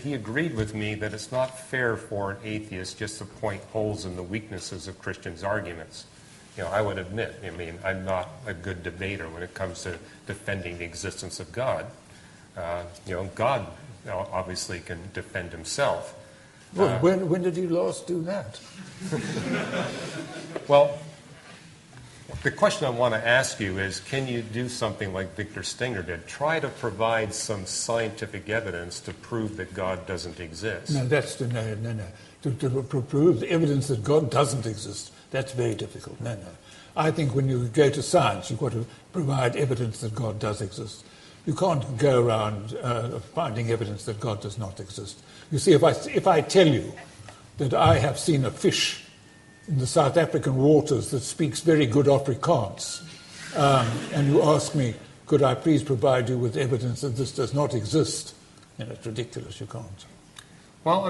he agreed with me that it's not fair for an atheist just to point holes in the weaknesses of Christians' arguments. I would admit, I'm not a good debater when it comes to defending the existence of God. God obviously can defend himself. Well, when did you last do that? Well, the question I want to ask you is, can you do something like Victor Stenger did? Try to provide some scientific evidence to prove that God doesn't exist. No, no. To prove the evidence that God doesn't exist, that's very difficult. No. I think when you go to science, you've got to provide evidence that God does exist. You can't go around finding evidence that God does not exist. You see, if I tell you that I have seen a fish in the South African waters that speaks very good Afrikaans, and you ask me, could I please provide you with evidence that this does not exist? It's ridiculous, you can't. Well,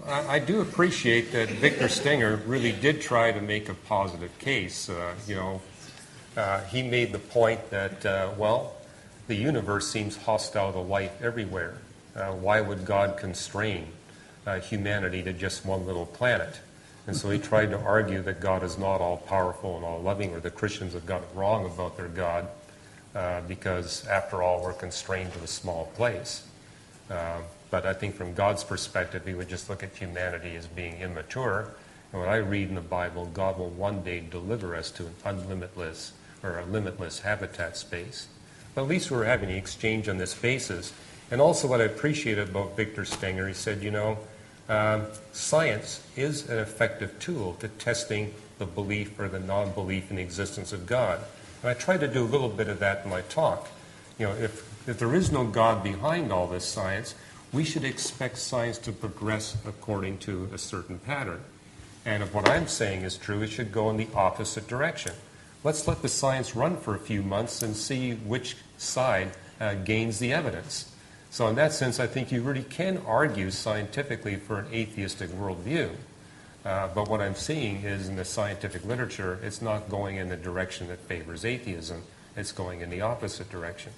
I do appreciate that Victor Stenger really did try to make a positive case. He made the point that, the universe seems hostile to life everywhere. Why would God constrain humanity to just one little planet? And so he tried to argue that God is not all-powerful and all-loving, or the Christians have got it wrong about their God, because, after all, we're constrained to a small place. But I think from God's perspective, he would just look at humanity as being immature. And what I read in the Bible, God will one day deliver us to an a limitless habitat space. But at least we're having an exchange on this basis. And also what I appreciated about Victor Stenger, he said, science is an effective tool to testing the belief or the non-belief in the existence of God. And I tried to do a little bit of that in my talk. If there is no God behind all this science, we should expect science to progress according to a certain pattern. And if what I'm saying is true, it should go in the opposite direction. Let's let the science run for a few months and see which side gains the evidence. So in that sense, I think you really can argue scientifically for an atheistic worldview. But what I'm seeing is in the scientific literature, it's not going in the direction that favors atheism. It's going in the opposite direction.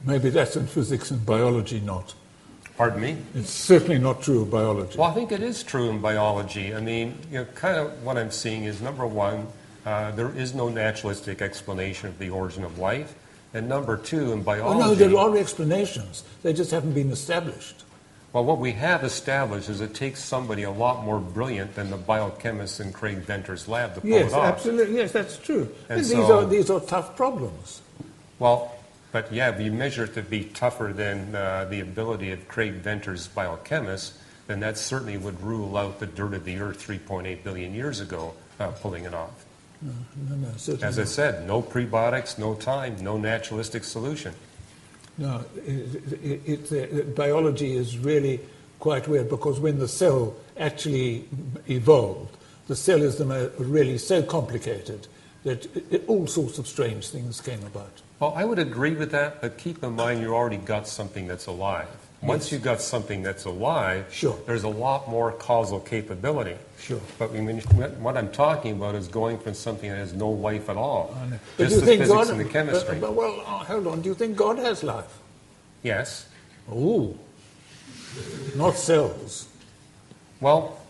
Maybe that's in physics and biology not. Pardon me? It's certainly not true of biology. Well, I think it is true in biology. Kind of what I'm seeing is, number one, there is no naturalistic explanation of the origin of life. And number two, in biology... Oh, no, there are explanations. They just haven't been established. Well, what we have established is it takes somebody a lot more brilliant than the biochemists in Craig Venter's lab to pull it off. Yes, absolutely. Yes, that's true. And these are tough problems. Well, but yeah, if you measure it to be tougher than the ability of Craig Venter's biochemists, then that certainly would rule out the dirt of the earth 3.8 billion years ago, pulling it off. No, certainly. As I said, no prebiotics, no time, no naturalistic solution. No, biology is really quite weird, because when the cell actually evolved, the cells are really so complicated that all sorts of strange things came about. Well, I would agree with that, but keep in mind you already got something that's alive. Once you've got something that's alive, Sure. there's a lot more causal capability. Sure. But what I'm talking about is going from something that has no life at all, I know. But just do the you think physics God, and the chemistry. hold on. Do you think God has life? Yes. Oh, not cells. Well,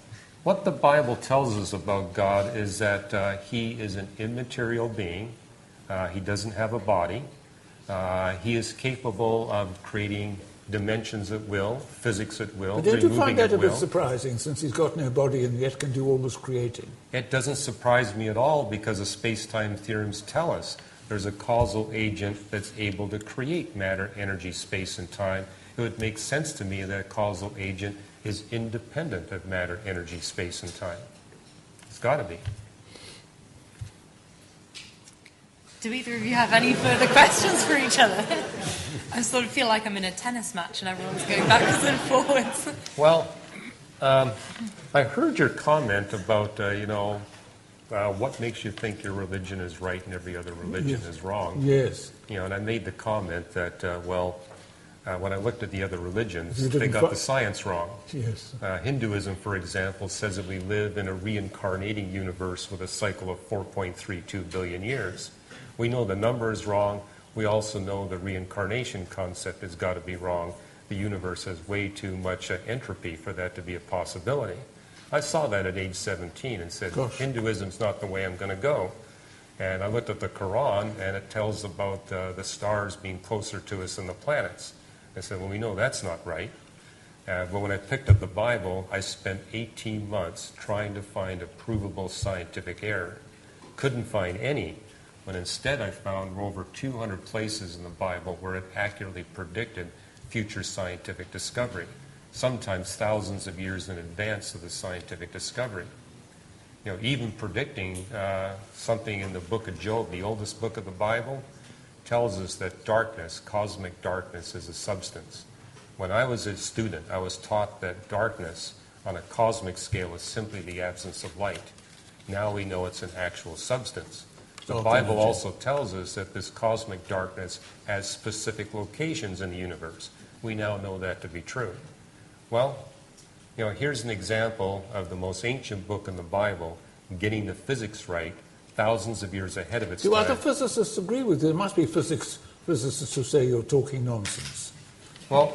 what the Bible tells us about God is that he is an immaterial being. He doesn't have a body. He is capable of creating dimensions at will, physics at will, But don't you find that a bit will. surprising, since he's got no body and yet can do all this creating? It doesn't surprise me at all because the space-time theorems tell us there's a causal agent that's able to create matter, energy, space, and time. It would make sense to me that a causal agent is independent of matter, energy, space, and time. It's got to be. Do either of you have any further questions for each other? I sort of feel like I'm in a tennis match and everyone's going backwards and forwards. Well, I heard your comment about, what makes you think your religion is right and every other religion is wrong. Yes. And I made the comment that, when I looked at the other religions, You they didn't got the science wrong. Yes. Hinduism, for example, says that we live in a reincarnating universe with a cycle of 4.32 billion years. We know the number is wrong. We also know the reincarnation concept has got to be wrong. The universe has way too much entropy for that to be a possibility. I saw that at age 17 and said, Gosh. Hinduism's not the way I'm going to go. And I looked at the Quran, and it tells about the stars being closer to us than the planets. I said, well, we know that's not right. But when I picked up the Bible, I spent 18 months trying to find a provable scientific error. Couldn't find any. When instead I found over 200 places in the Bible where it accurately predicted future scientific discovery, sometimes thousands of years in advance of the scientific discovery. Even predicting something in the book of Job, the oldest book of the Bible, tells us that darkness, cosmic darkness, is a substance. When I was a student, I was taught that darkness on a cosmic scale is simply the absence of light. Now we know it's an actual substance. The Bible also tells us that this cosmic darkness has specific locations in the universe. We now know that to be true. Well, here's an example of the most ancient book in the Bible getting the physics right thousands of years ahead of its Do time. other physicists agree with you? There must be physicists who say you're talking nonsense. Well,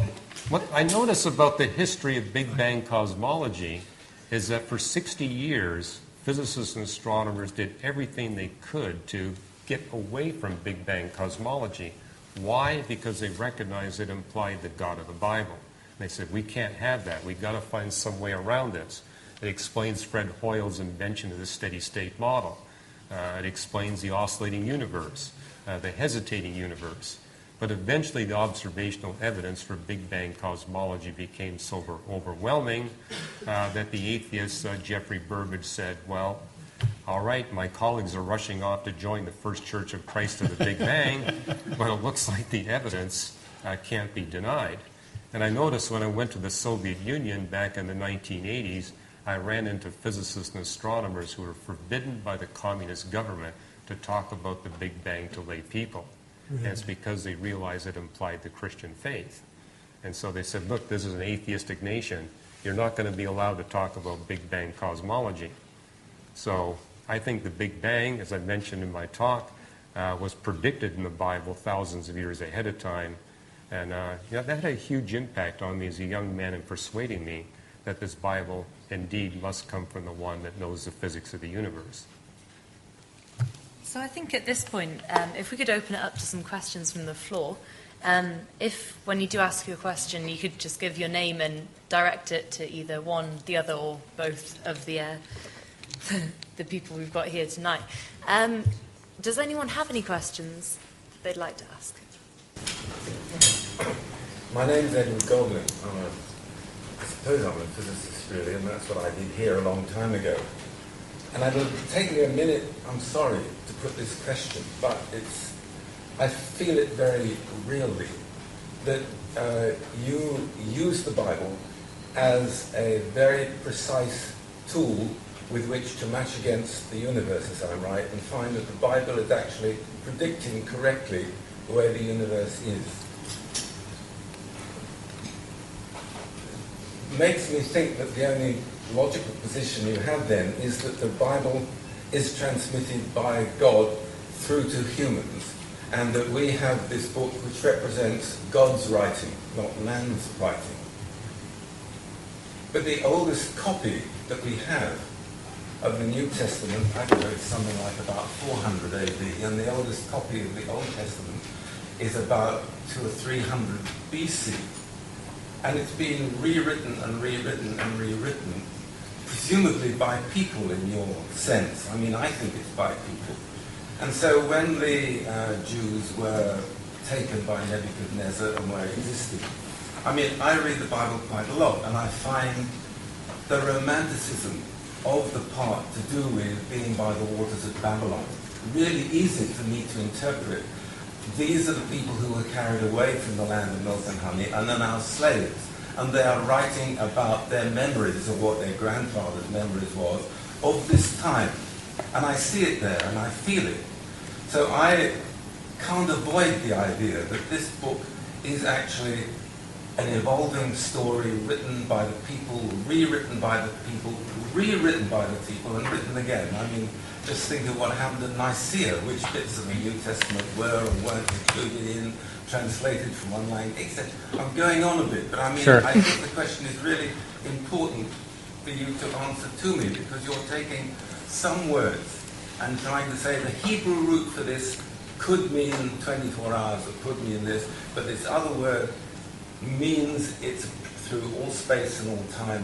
what I notice about the history of Big Bang cosmology is that for 60 years, physicists and astronomers did everything they could to get away from Big Bang cosmology. Why? Because they recognized it implied the God of the Bible. They said, we can't have that. We've got to find some way around this. It explains Fred Hoyle's invention of the steady-state model. It explains the oscillating universe, the hesitating universe. But eventually the observational evidence for Big Bang cosmology became so overwhelming that the atheist Jeffrey Burbidge said, well, all right, my colleagues are rushing off to join the First Church of Christ of the Big Bang, but it looks like the evidence can't be denied. And I noticed when I went to the Soviet Union back in the 1980s, I ran into physicists and astronomers who were forbidden by the communist government to talk about the Big Bang to lay people. And it's because they realized it implied the Christian faith. And so they said, look, this is an atheistic nation. You're not going to be allowed to talk about Big Bang cosmology. So I think the Big Bang, as I mentioned in my talk, was predicted in the Bible thousands of years ahead of time. And that had a huge impact on me as a young man in persuading me that this Bible indeed must come from the one that knows the physics of the universe. So I think at this point, if we could open it up to some questions from the floor. If, when you do ask your question, you could just give your name and direct it to either one, the other, or both of the people we've got here tonight. Does anyone have any questions they'd like to ask? My name's Edward Golding. I suppose I'm a physicist, really, and that's what I did here a long time ago. And it'll take me a minute, I'm sorry, to put this question, but I feel it very really, that you use the Bible as a very precise tool with which to match against the universe as I write and find that the Bible is actually predicting correctly the way the universe is. Makes me think that the only logical position you have then is that the Bible is transmitted by God through to humans, and that we have this book which represents God's writing, not man's writing. But the oldest copy that we have of the New Testament, I don't know, it's something like about 400 AD, and the oldest copy of the Old Testament is about 200 or 300 BC. And it's been rewritten and rewritten and rewritten, presumably by people in your sense. I mean, I think it's by people. And so when the Jews were taken by Nebuchadnezzar and were existing, I mean, I read the Bible quite a lot, and I find the romanticism of the part to do with being by the waters of Babylon really easy for me to interpret. These are the people who were carried away from the land of milk and honey and are now slaves. And they are writing about their memories of what their grandfather's memories was of this time. And I see it there and I feel it. So I can't avoid the idea that this book is actually an evolving story written by the people, rewritten by the people, rewritten by the people, and written again. I mean, just think of what happened at Nicaea, which bits of the New Testament were and weren't included in, translated from one language, etc. I'm going on a bit, but I mean, Sure. I think the question is really important for you to answer to me, because you're taking some words and trying to say the Hebrew root for this could mean 24 hours, or could mean this, but this other word means it's through all space and all time.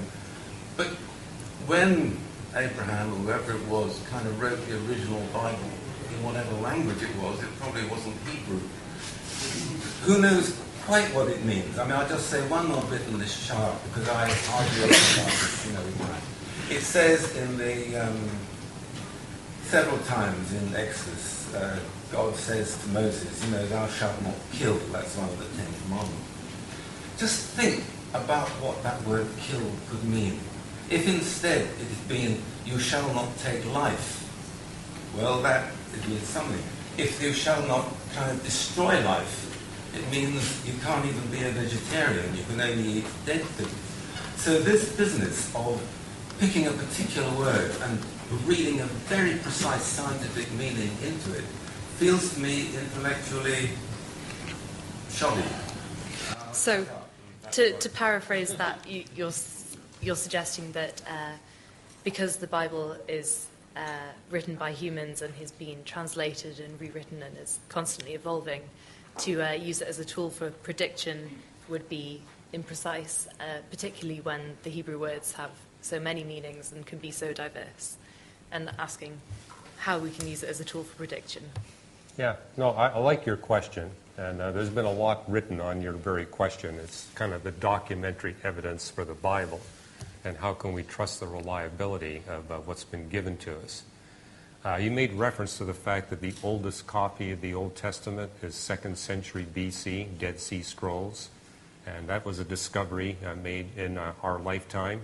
But when Abraham, or whoever it was, kind of wrote the original Bible in whatever language it probably wasn't Hebrew. Who knows quite what it means? I mean, I'll just say one more bit in this chart, because I argue about this, It says in the, several times in Exodus, God says to Moses, thou shalt not kill. That's one of the 10 Commandments. Just think about what that word kill could mean. If instead it had been, you shall not take life, well, that it means something. If you shall not kind of destroy life, it means you can't even be a vegetarian. You can only eat dead things. So this business of picking a particular word and reading a very precise scientific meaning into it feels to me intellectually shoddy. So, to paraphrase that, you're suggesting that because the Bible is written by humans and has been translated and rewritten and is constantly evolving, to use it as a tool for prediction would be imprecise, particularly when the Hebrew words have so many meanings and can be so diverse, and asking how we can use it as a tool for prediction. Yeah, no, I like your question, and there's been a lot written on your very question. It's kind of the documentary evidence for the Bible, and how can we trust the reliability of what's been given to us. You made reference to the fact that the oldest copy of the Old Testament is 2nd century BC, Dead Sea Scrolls, and that was a discovery made in our lifetime.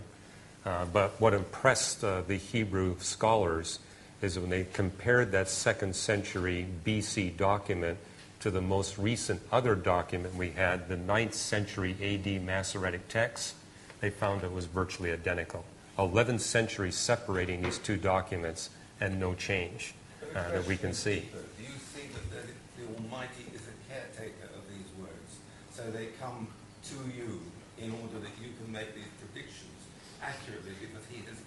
But what impressed the Hebrew scholars is when they compared that 2nd century BC document to the most recent other document we had, the 9th century AD Masoretic text, they found it was virtually identical. 11 centuries separating these two documents and no change that we can see. Do you think that the Almighty is a caretaker of these words? So they come to you in order that you can make these predictions accurately, because he has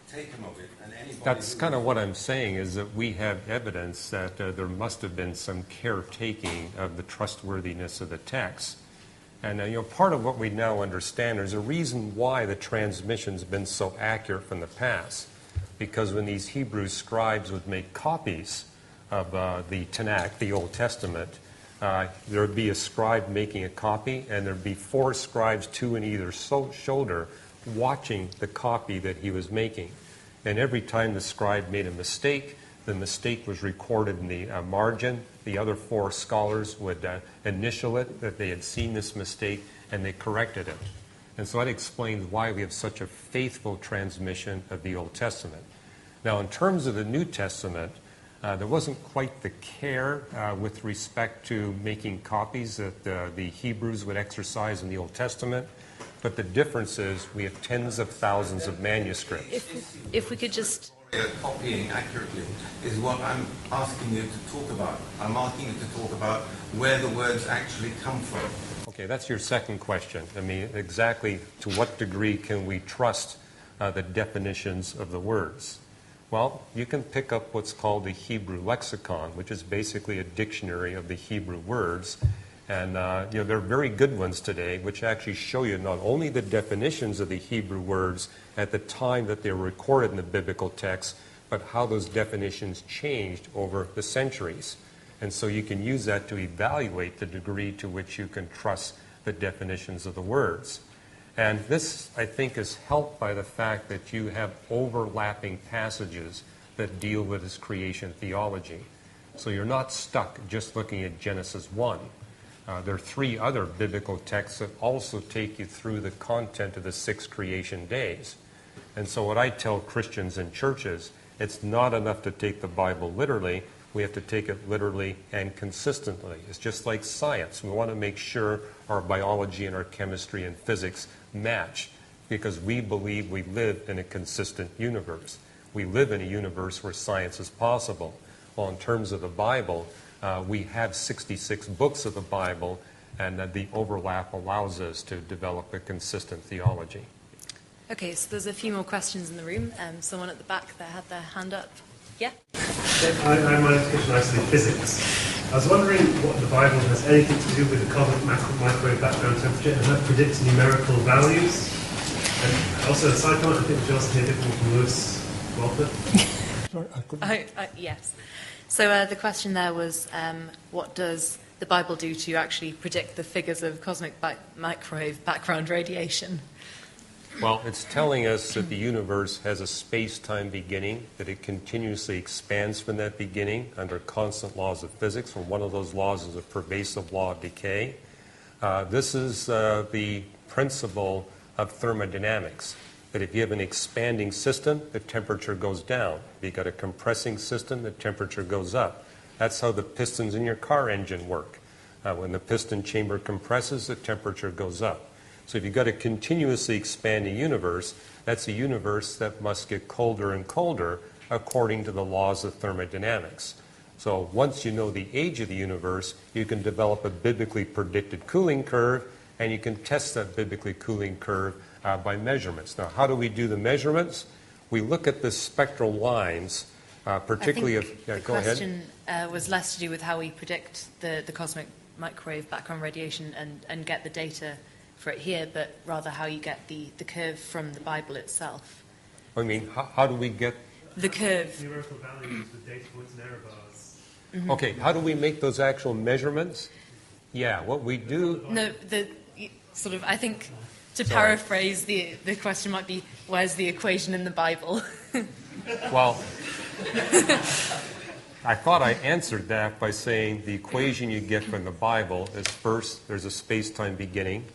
taken of it, and anybody... That's kind of what I'm saying, is that we have evidence that there must have been some caretaking of the trustworthiness of the text. And part of what we now understand, there's a reason why the transmission's been so accurate from the past. Because when these Hebrew scribes would make copies of the Tanakh, the Old Testament, there would be a scribe making a copy, and there'd be 4 scribes, 2 in either shoulder, watching the copy that he was making. And every time the scribe made a mistake, the mistake was recorded in the margin. The other 4 scholars would initial it, that they had seen this mistake, and they corrected it. And so that explains why we have such a faithful transmission of the Old Testament. Now, in terms of the New Testament, there wasn't quite the care with respect to making copies that the Hebrews would exercise in the Old Testament. But the difference is we have tens of thousands of manuscripts. If we could just... Copying accurately is what I'm asking you to talk about. I'm asking you to talk about where the words actually come from. Okay, that's your second question. I mean, exactly to what degree can we trust the definitions of the words? Well, you can pick up what's called the Hebrew lexicon, which is basically a dictionary of the Hebrew words. And there are very good ones today, which actually show you not only the definitions of the Hebrew words at the time that they were recorded in the biblical text, but how those definitions changed over the centuries. And so you can use that to evaluate the degree to which you can trust the definitions of the words. And this, I think, is helped by the fact that you have overlapping passages that deal with this creation theology. So you're not stuck just looking at Genesis 1. There are 3 other biblical texts that also take you through the content of the 6 creation days. And so what I tell Christians in churches, it's not enough to take the Bible literally. We have to take it literally and consistently. It's just like science. We want to make sure our biology and our chemistry and physics match because we believe we live in a consistent universe. We live in a universe where science is possible. Well, in terms of the Bible, we have 66 books of the Bible, and the overlap allows us to develop a consistent theology. Okay, so there's a few more questions in the room. Someone at the back that had their hand up. Yeah? I'm my education, I study physics. I was wondering what the Bible has anything to do with the cosmic microwave background temperature and that predicts numerical values. And also, a side comment, I think we should also hear different from Lewis Wolpert. Sorry, I couldn't. Yes. So the question there was, what does the Bible do to actually predict the figures of cosmic microwave background radiation? Well, it's telling us that the universe has a space-time beginning, that it continuously expands from that beginning under constant laws of physics, and one of those laws is a pervasive law of decay. This is the principle of thermodynamics, that if you have an expanding system, the temperature goes down. If you've got a compressing system, the temperature goes up. That's how the pistons in your car engine work. When the piston chamber compresses, the temperature goes up. So if you've got a continuously expanding universe, that's a universe that must get colder and colder according to the laws of thermodynamics. So once you know the age of the universe, you can develop a biblically predicted cooling curve, and you can test that biblically cooling curve by measurements. Now, how do we do the measurements? We look at the spectral lines, particularly of... Yeah, go ahead. The question was less to do with how we predict the cosmic microwave background radiation and get the data for it here, but rather how you get the curve from the Bible itself. I mean, how do we get... The curve. Numerical values with data points and error bars. Mm-hmm. Okay, how do we make those actual measurements? Yeah, what we do... No, I think, to paraphrase, the question might be, where's the equation in the Bible? Well, I thought I answered that by saying the equation you get from the Bible is first, there's a space-time beginning.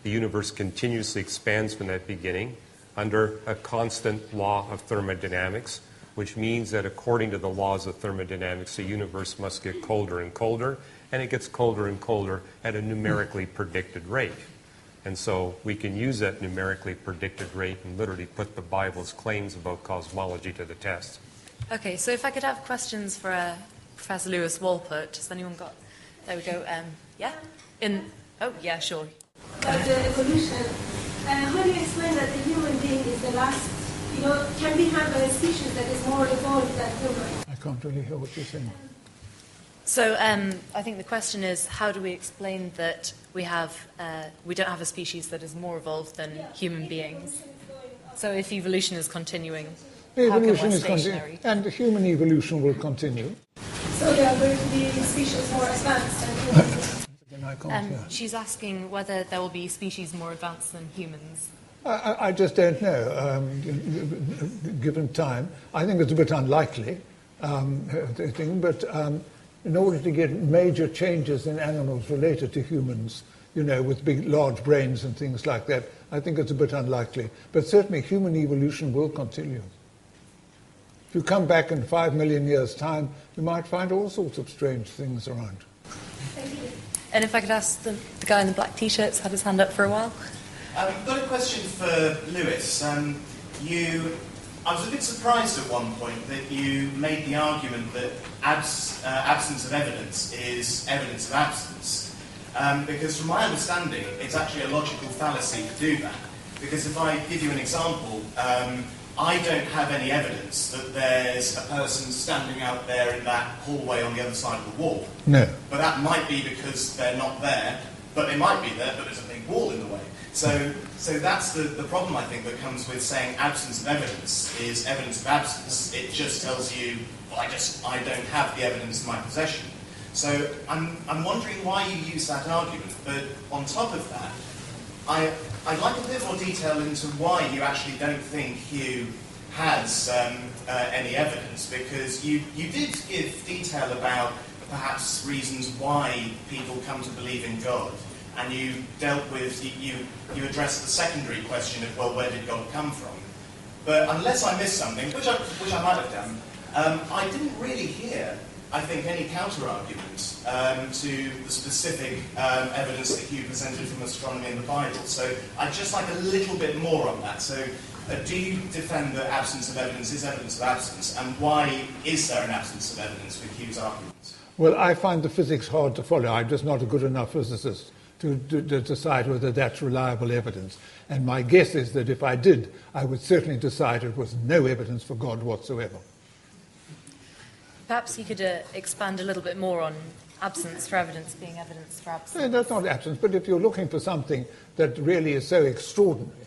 The universe continuously expands from that beginning under a constant law of thermodynamics, which means that according to the laws of thermodynamics, the universe must get colder and colder, and it gets colder and colder at a numerically predicted rate. And so we can use that numerically predicted rate and literally put the Bible's claims about cosmology to the test. Okay, so if I could have questions for Professor Lewis Wolpert. Has anyone got... There we go. Yeah? Oh, yeah, sure. About the evolution, how do you explain that the human being is the last, can we have a species that is more evolved than human? I can't really hear what you're saying. So I think the question is, how do we explain that we don't have a species that is more evolved than human beings? So if evolution is continuing, Evolution is continuing, and human evolution will continue. So there are going to be species more advanced than humans? She's asking whether there will be species more advanced than humans. I just don't know, given time. I think it's a bit unlikely, but in order to get major changes in animals related to humans, with big, large brains and things like that. I think it's a bit unlikely. But certainly human evolution will continue. If you come back in 5 million years' time, you might find all sorts of strange things around. And if I could ask the guy in the black T-shirt's had his hand up for a while. I've got a question for Lewis. I was a bit surprised at one point that you made the argument that absence of evidence is evidence of absence. Because from my understanding, it's actually a logical fallacy to do that. Because if I give you an example, I don't have any evidence that there's a person standing out there in that hallway on the other side of the wall. No. But that might be because they're not there, but they might be there, but there's a big wall in the way. So that's the problem, I think, that comes with saying absence of evidence is evidence of absence. It just tells you, well, I don't have the evidence in my possession. So I'm wondering why you use that argument. But on top of that, I'd like a bit more detail into why you actually don't think Hugh has any evidence, because you did give detail about perhaps reasons why people come to believe in God, and you dealt with, you addressed the secondary question of, well, where did God come from? But unless I missed something, which I might have done, I didn't really hear, I think, any counter-argument to the specific evidence that Hugh presented from astronomy in the Bible. So I'd just like a little bit more on that. So do you defend that absence of evidence is evidence of absence? And why is there an absence of evidence with Hugh's arguments? Well, I find the physics hard to follow. I'm just not a good enough physicist to decide whether that's reliable evidence. And my guess is that if I did, I would certainly decide it was no evidence for God whatsoever. Perhaps you could expand a little bit more on absence for evidence being evidence for absence. No, that's not absence, but if you're looking for something that really is so extraordinary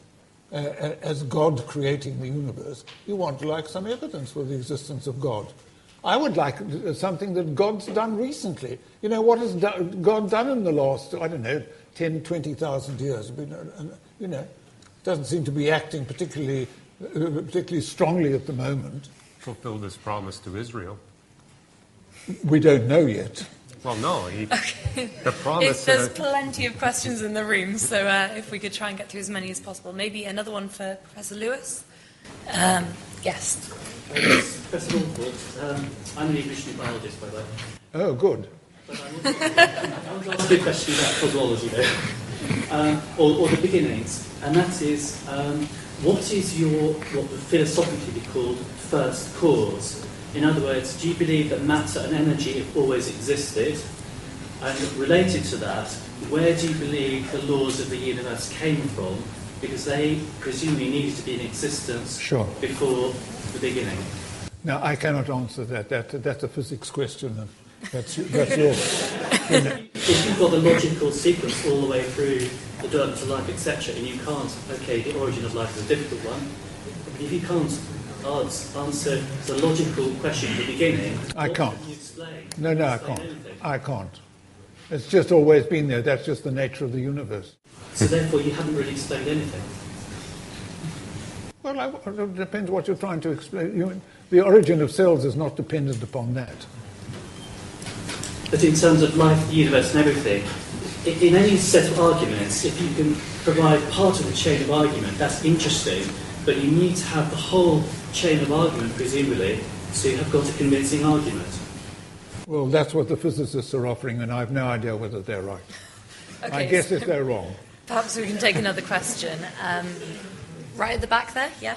as God creating the universe, you want some evidence for the existence of God. I would like something that God's done recently. What has God done in the last, 10, 20,000 years? Doesn't seem to be acting particularly strongly at the moment. Fulfilled his promise to Israel. We don't know yet. Well, no. Okay. The promise. There's plenty of questions in the room, so if we could try and get through as many as possible. Maybe another one for Professor Lewis? Yes. Professor Wolpert, I'm an evolutionary biologist, by the way. Oh, good. But I want to ask you a question about cosmology, or the beginnings, and that is, what would philosophically be called first cause? In other words, do you believe that matter and energy have always existed? And related to that, where do you believe the laws of the universe came from? Because they presumably needed to be in existence before the beginning. Now, I cannot answer that. That's a physics question. And that's yours. If you've got the logical sequence all the way through the development of life, etc., and you can't, the origin of life is a difficult one, if you can't answer the logical question at the beginning, I can't. Can you explain? No, I can't. I can't. It's just always been there. That's just the nature of the universe. So therefore you haven't really explained anything? Well, it depends what you're trying to explain. The origin of cells is not dependent upon that. But in terms of life, the universe and everything, in any set of arguments, if you can provide part of the chain of argument, that's interesting, but you need to have the whole chain of argument, presumably, so you have got a convincing argument. Well, that's what the physicists are offering, and I have no idea whether they're right. Okay, I guess if they're wrong. Perhaps we can take another question. Right at the back there, yeah?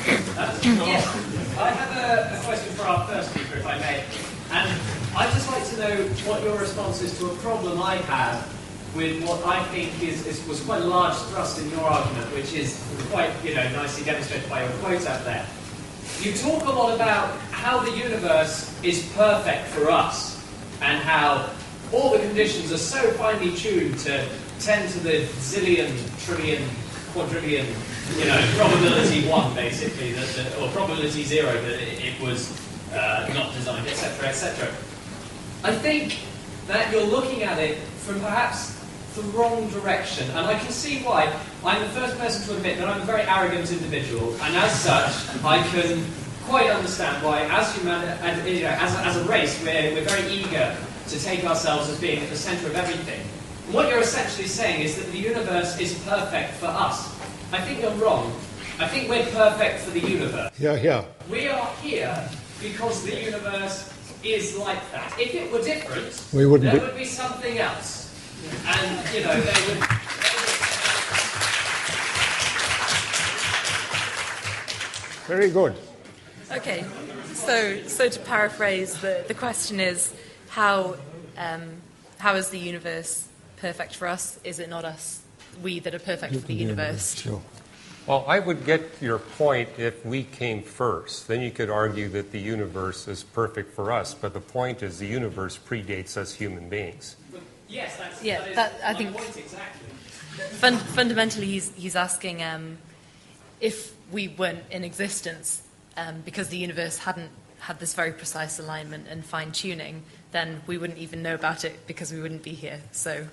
I have a question for our first speaker, if I may. And I'd just like to know what your response is to a problem I have with what I think was quite a large thrust in your argument, which is quite nicely demonstrated by your quote out there. You talk a lot about how the universe is perfect for us and how all the conditions are so finely tuned to 10 to the zillion, trillion, quadrillion, probability 1, basically, or probability 0, that it was not designed, etc., etc. I think that you're looking at it from perhaps the wrong direction, and I can see why. I'm the first person to admit that I'm a very arrogant individual, and as such, I can quite understand why, as humanity, as a race, we're very eager to take ourselves as being at the centre of everything. What you're essentially saying is that the universe is perfect for us. I think you're wrong. I think we're perfect for the universe. Yeah. We are here because the universe is like that. If it were different, there would be something else. And, there would... Very good. Okay, so to paraphrase, the question is how is the universe perfect for us? Is it not us, we that are perfect for the universe? Sure. Well, I would get your point if we came first. Then you could argue that the universe is perfect for us. But the point is the universe predates us human beings. Yes, I think point exactly. Fundamentally, he's asking if we weren't in existence because the universe hadn't had this very precise alignment and fine-tuning, then we wouldn't even know about it because we wouldn't be here. So.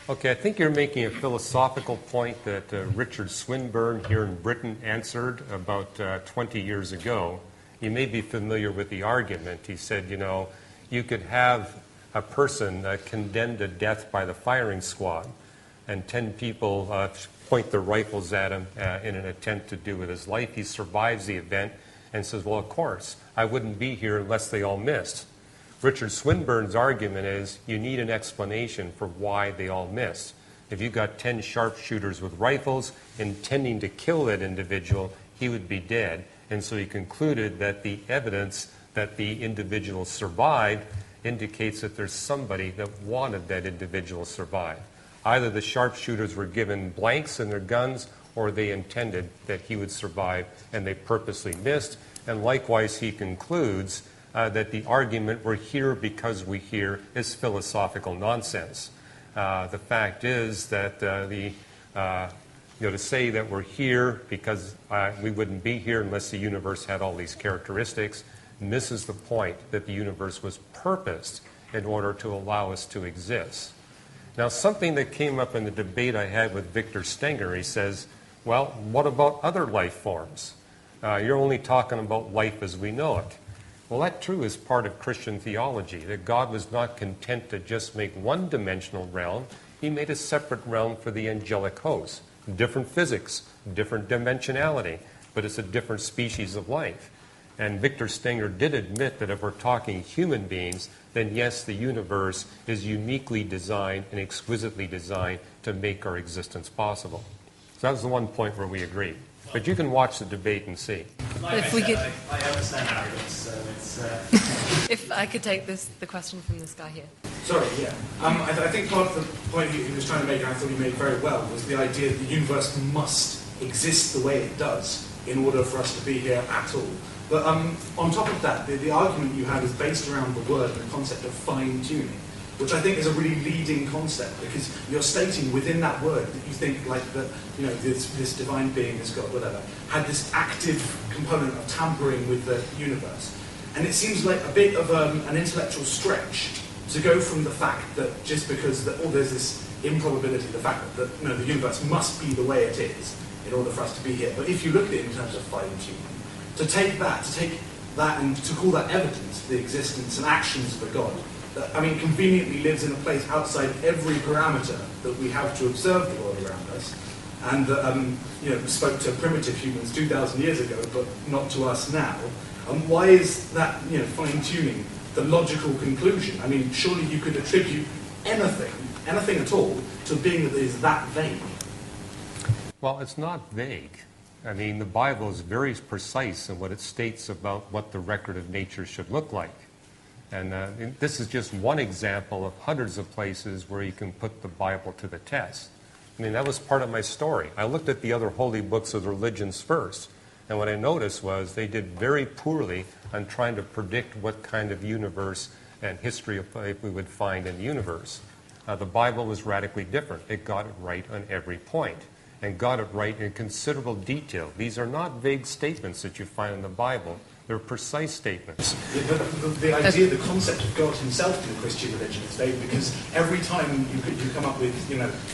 Okay, I think you're making a philosophical point that Richard Swinburne here in Britain answered about 20 years ago. You may be familiar with the argument. He said, you could have a person condemned to death by the firing squad, and 10 people point their rifles at him in an attempt to do with his life. He survives the event and says, well, of course, I wouldn't be here unless they all missed. Richard Swinburne's argument is you need an explanation for why they all missed. If you got 10 sharpshooters with rifles intending to kill that individual, he would be dead. And so he concluded that the evidence that the individual survived indicates that there's somebody that wanted that individual to survive. Either the sharpshooters were given blanks in their guns or they intended that he would survive and they purposely missed. And likewise, he concludes that the argument we're here because we hear is philosophical nonsense. The fact is that to say that we're here because we wouldn't be here unless the universe had all these characteristics misses the point that the universe was purposed in order to allow us to exist. Now, something that came up in the debate I had with Victor Stenger, he says, well, what about other life forms? You're only talking about life as we know it. Well, that too is part of Christian theology, that God was not content to just make one-dimensional realm. He made a separate realm for the angelic host. Different physics, different dimensionality, but it's a different species of life. And Victor Stenger did admit that if we're talking human beings, then yes, the universe is uniquely designed and exquisitely designed to make our existence possible. So that was the one point where we agreed. But you can watch the debate and see. Like I understand arrogance, so it's... If I could take the question from this guy here. Sorry, yeah. I think part of the point he was trying to make, and I thought he made very well, was the idea that the universe must exist the way it does in order for us to be here at all. But on top of that, the argument you had is based around the word and the concept of fine-tuning, which I think is a really leading concept, because you're stating within that word that you think like that, this divine being, this God, whatever, had this active component of tampering with the universe. And it seems like a bit of an intellectual stretch to go from the fact that just because there's this improbability, the fact that the universe must be the way it is in order for us to be here. But if you look at it in terms of fine-tuning, to take that and to call that evidence, the existence and actions of a God, that, conveniently lives in a place outside every parameter that we have to observe the world around us, and that spoke to primitive humans 2,000 years ago, but not to us now. And why is that fine-tuning the logical conclusion? Surely you could attribute anything at all, to a being that is that vague. Well, it's not vague. The Bible is very precise in what it states about what the record of nature should look like. And this is just one example of hundreds of places where you can put the Bible to the test. That was part of my story. I looked at the other holy books of the religions first. And what I noticed was they did very poorly on trying to predict what kind of universe and history of life we would find in the universe. The Bible was radically different. It got it right on every point, and got it right in considerable detail. These are not vague statements that you find in the Bible. They're precise statements. The idea, the concept of God himself in the Christian religion is vague, because every time you come up with,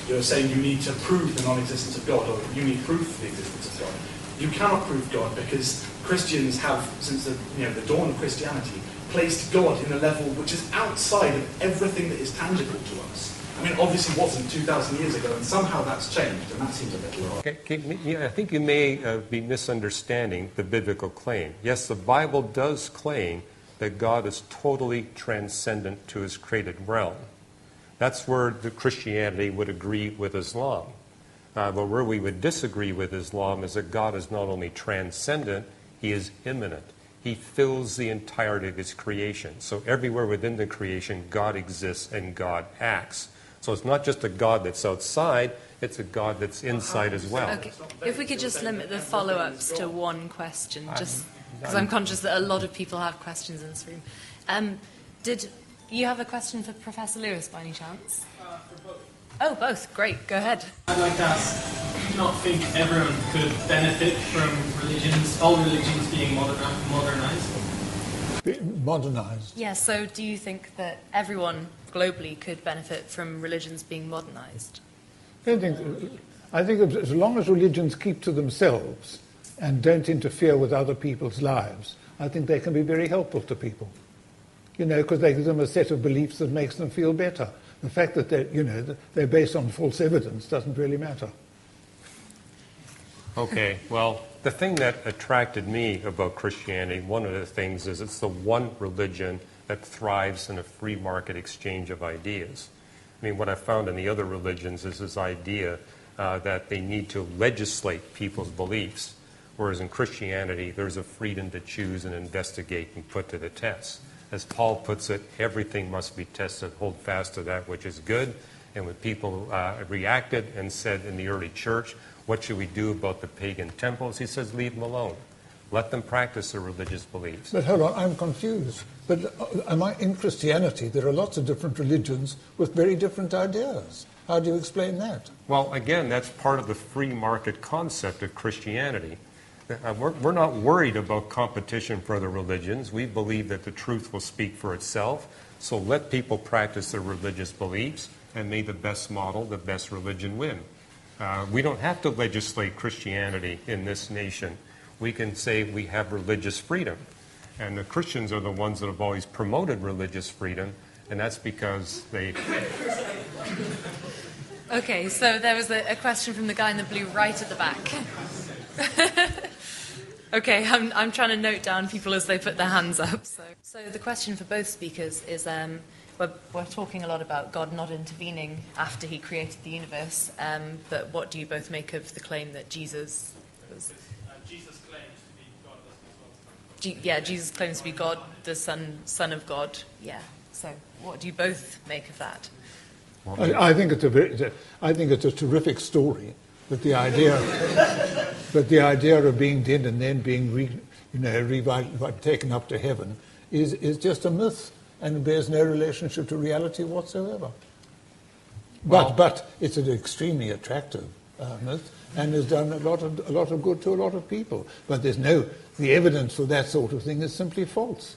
you're saying you need to prove the non-existence of God, or you need proof of the existence of God. You cannot prove God, because Christians have, since the dawn of Christianity, placed God in a level which is outside of everything that is tangible to us. I mean, obviously wasn't 2,000 years ago, and somehow that's changed, and that seems a bit low. I think you may be misunderstanding the biblical claim. Yes, the Bible does claim that God is totally transcendent to his created realm. That's where the Christianity would agree with Islam. But where we would disagree with Islam is that God is not only transcendent, he is immanent. He fills the entirety of his creation. So everywhere within the creation, God exists and God acts. So it's not just a God that's outside, it's a God that's inside as well. Okay. If we could just limit the follow-ups to one question, just because I'm conscious that a lot of people have questions in this room. Did you have a question for Professor Lewis by any chance? For both. Oh, both. Great. Go ahead. I'd like to ask, do you not think everyone could benefit from religions, all religions being modernized? Modernized? Yeah, so do you think that everyone globally could benefit from religions being modernized? I think as long as religions keep to themselves and don't interfere with other people's lives, I think they can be very helpful to people. Because they give them a set of beliefs that makes them feel better. The fact that they're based on false evidence doesn't really matter. Okay, well, the thing that attracted me about Christianity, one of the things is it's the one religion that thrives in a free market exchange of ideas. I mean, what I found in the other religions is this idea that they need to legislate people's beliefs, whereas in Christianity, there's a freedom to choose and investigate and put to the test. As Paul puts it, everything must be tested, hold fast to that which is good. And when people reacted and said in the early church, what should we do about the pagan temples? He says, leave them alone. Let them practice their religious beliefs. But hold on, I'm confused. But in Christianity, there are lots of different religions with very different ideas. How do you explain that? Well, again, that's part of the free market concept of Christianity. We're not worried about competition for other religions. We believe that the truth will speak for itself. So let people practice their religious beliefs, and may the best model, the best religion win. We don't have to legislate Christianity in this nation. We can say we have religious freedom. And the Christians are the ones that have always promoted religious freedom, and that's because they... Okay, so there was a question from the guy in the blue right at the back. Okay, I'm trying to note down people as they put their hands up. So the question for both speakers is, we're talking a lot about God not intervening after he created the universe, but what do you both make of the claim that Jesus was... Jesus claims to be God as well. Yeah, Jesus claims to be God, the Son of God. Yeah, so what do you both make of that? I think it's a terrific story. But the idea of being dead and then being taken up to heaven is just a myth and bears no relationship to reality whatsoever. But it's an extremely attractive myth and has done a lot of good to a lot of people. But the evidence for that sort of thing is simply false.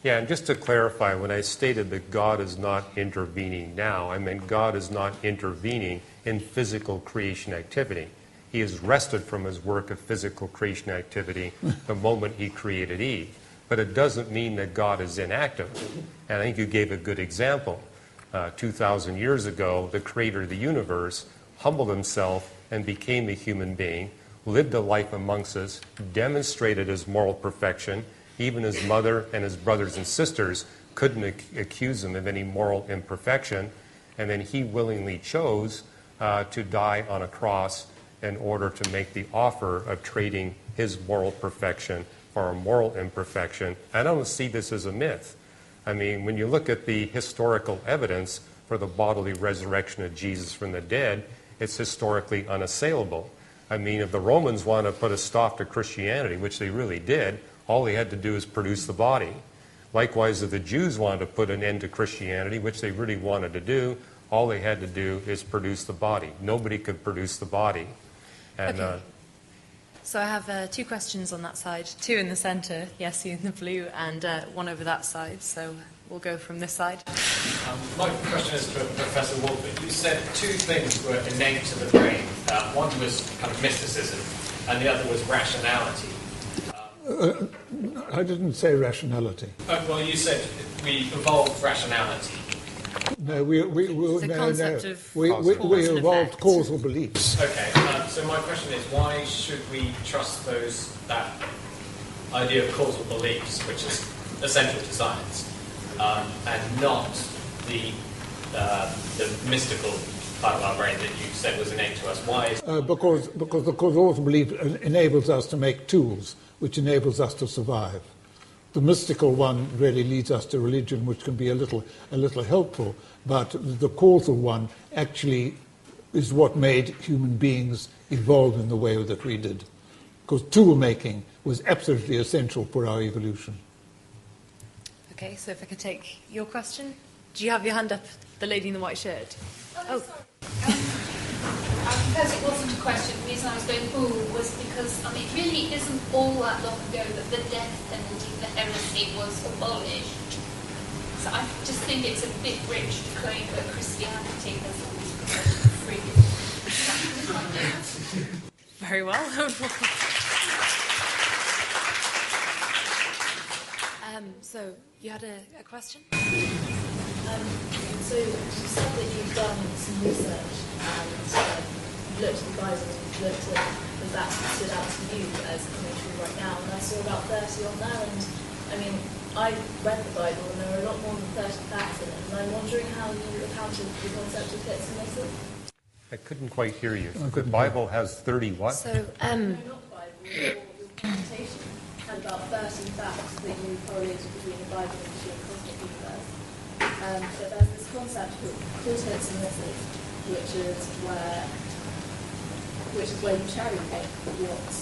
Yeah, and just to clarify, when I stated that God is not intervening now, I meant God is not intervening in physical creation activity. He has rested from his work of physical creation activity the moment he created Eve. But it doesn't mean that God is inactive. And I think you gave a good example. 2,000 years ago, the creator of the universe humbled himself and became a human being, lived a life amongst us, demonstrated his moral perfection. Even his mother and his brothers and sisters couldn't accuse him of any moral imperfection. And then he willingly chose to die on a cross in order to make the offer of trading his moral perfection for a moral imperfection. I don't see this as a myth. I mean, when you look at the historical evidence for the bodily resurrection of Jesus from the dead, it's historically unassailable. I mean, if the Romans want to put a stop to Christianity, which they really did, all they had to do is produce the body. Likewise, if the Jews wanted to put an end to Christianity, which they really wanted to do, all they had to do is produce the body. Nobody could produce the body. And, okay. So I have two questions on that side, two in the centre, yes, you in the blue, and one over that side. So we'll go from this side. My question is for Professor Wolpert. You said two things were innate to the brain. One was kind of mysticism, and the other was rationality. I didn't say rationality. Well, you said we evolved rationality. No, we The no, concept no. of We cause and evolved effect. causal beliefs. Okay, so my question is, why should we trust that idea of causal beliefs, which is essential to science, and not the mystical part of our brain that you said was innate to us? Why is Because the causal belief enables us to make tools, which enables us to survive. The mystical one really leads us to religion, which can be a little helpful, but the causal one actually is what made human beings evolve in the way that we did. Because tool making was absolutely essential for our evolution. Okay, so if I could take your question. Do you have your hand up, the lady in the white shirt? Oh. Because it wasn't a question, the reason I was going, was because, it really isn't all that long ago that the death penalty for heresy was abolished. So I just think it's a bit rich to claim that Christianity has always promoted freedom. Very well. So, you had a question? So you said that you've done some research and looked at the Bible and looked at the facts that stood out to you as coming true right now, and I saw about 30 on there, and I read the Bible and there are a lot more than 30 facts in it, and I'm wondering how you accounted for the concept of hits and misses. I couldn't quite hear you. The Bible has 30 what? So, not the Bible, your presentation had about 30 facts that you correlated between the Bible and the cosmic universe. But there's this concept called hits and misses, which is where you cherry pick what's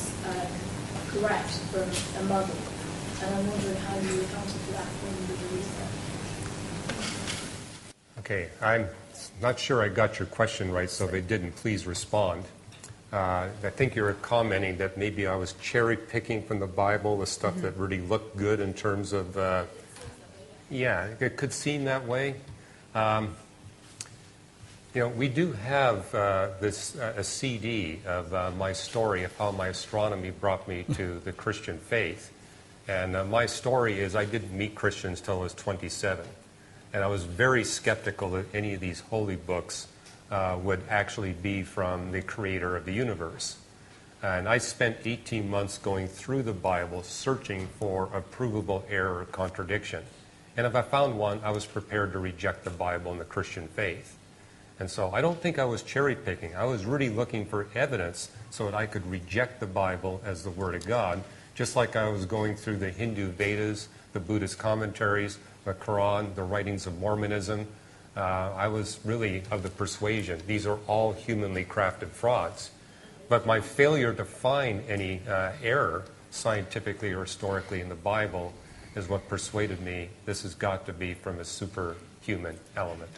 correct from a model. And I'm wondering how you accounted for that when you did the research. Okay, I'm not sure I got your question right, so if I didn't, please respond. I think you're commenting that maybe I was cherry picking from the Bible the stuff that really looked good in terms of, yeah, it could seem that way. We do have a CD of my story of how my astronomy brought me to the Christian faith. And my story is I didn't meet Christians till I was 27. And I was very skeptical that any of these holy books would actually be from the creator of the universe. And I spent 18 months going through the Bible searching for a provable error or contradiction. And if I found one, I was prepared to reject the Bible and the Christian faith. And so I don't think I was cherry picking. I was really looking for evidence so that I could reject the Bible as the Word of God, just like I was going through the Hindu Vedas, the Buddhist commentaries, the Quran, the writings of Mormonism. I was really of the persuasion these are all humanly crafted frauds. But my failure to find any error, scientifically or historically, in the Bible is what persuaded me this has got to be from a superhuman element.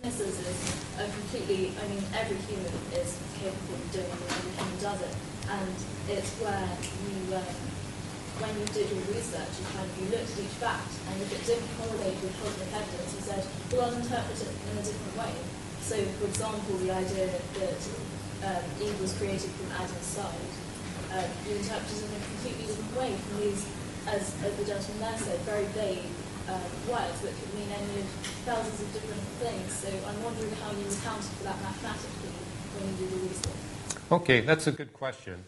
Misses is a completely, every human is capable of doing it, every human does it. And it's where you, when you did your research, you looked at each fact, and if it didn't correlate with cosmic evidence, you said, well, I'll interpret it in a different way. So, for example, the idea that Eve was created from Adam's side, you interpreted it in a completely different way from these, as the gentleman there said, very vague words that could mean any of thousands of different things. So I'm wondering how you accounted for that mathematically when you do the research. Okay, that's a good question.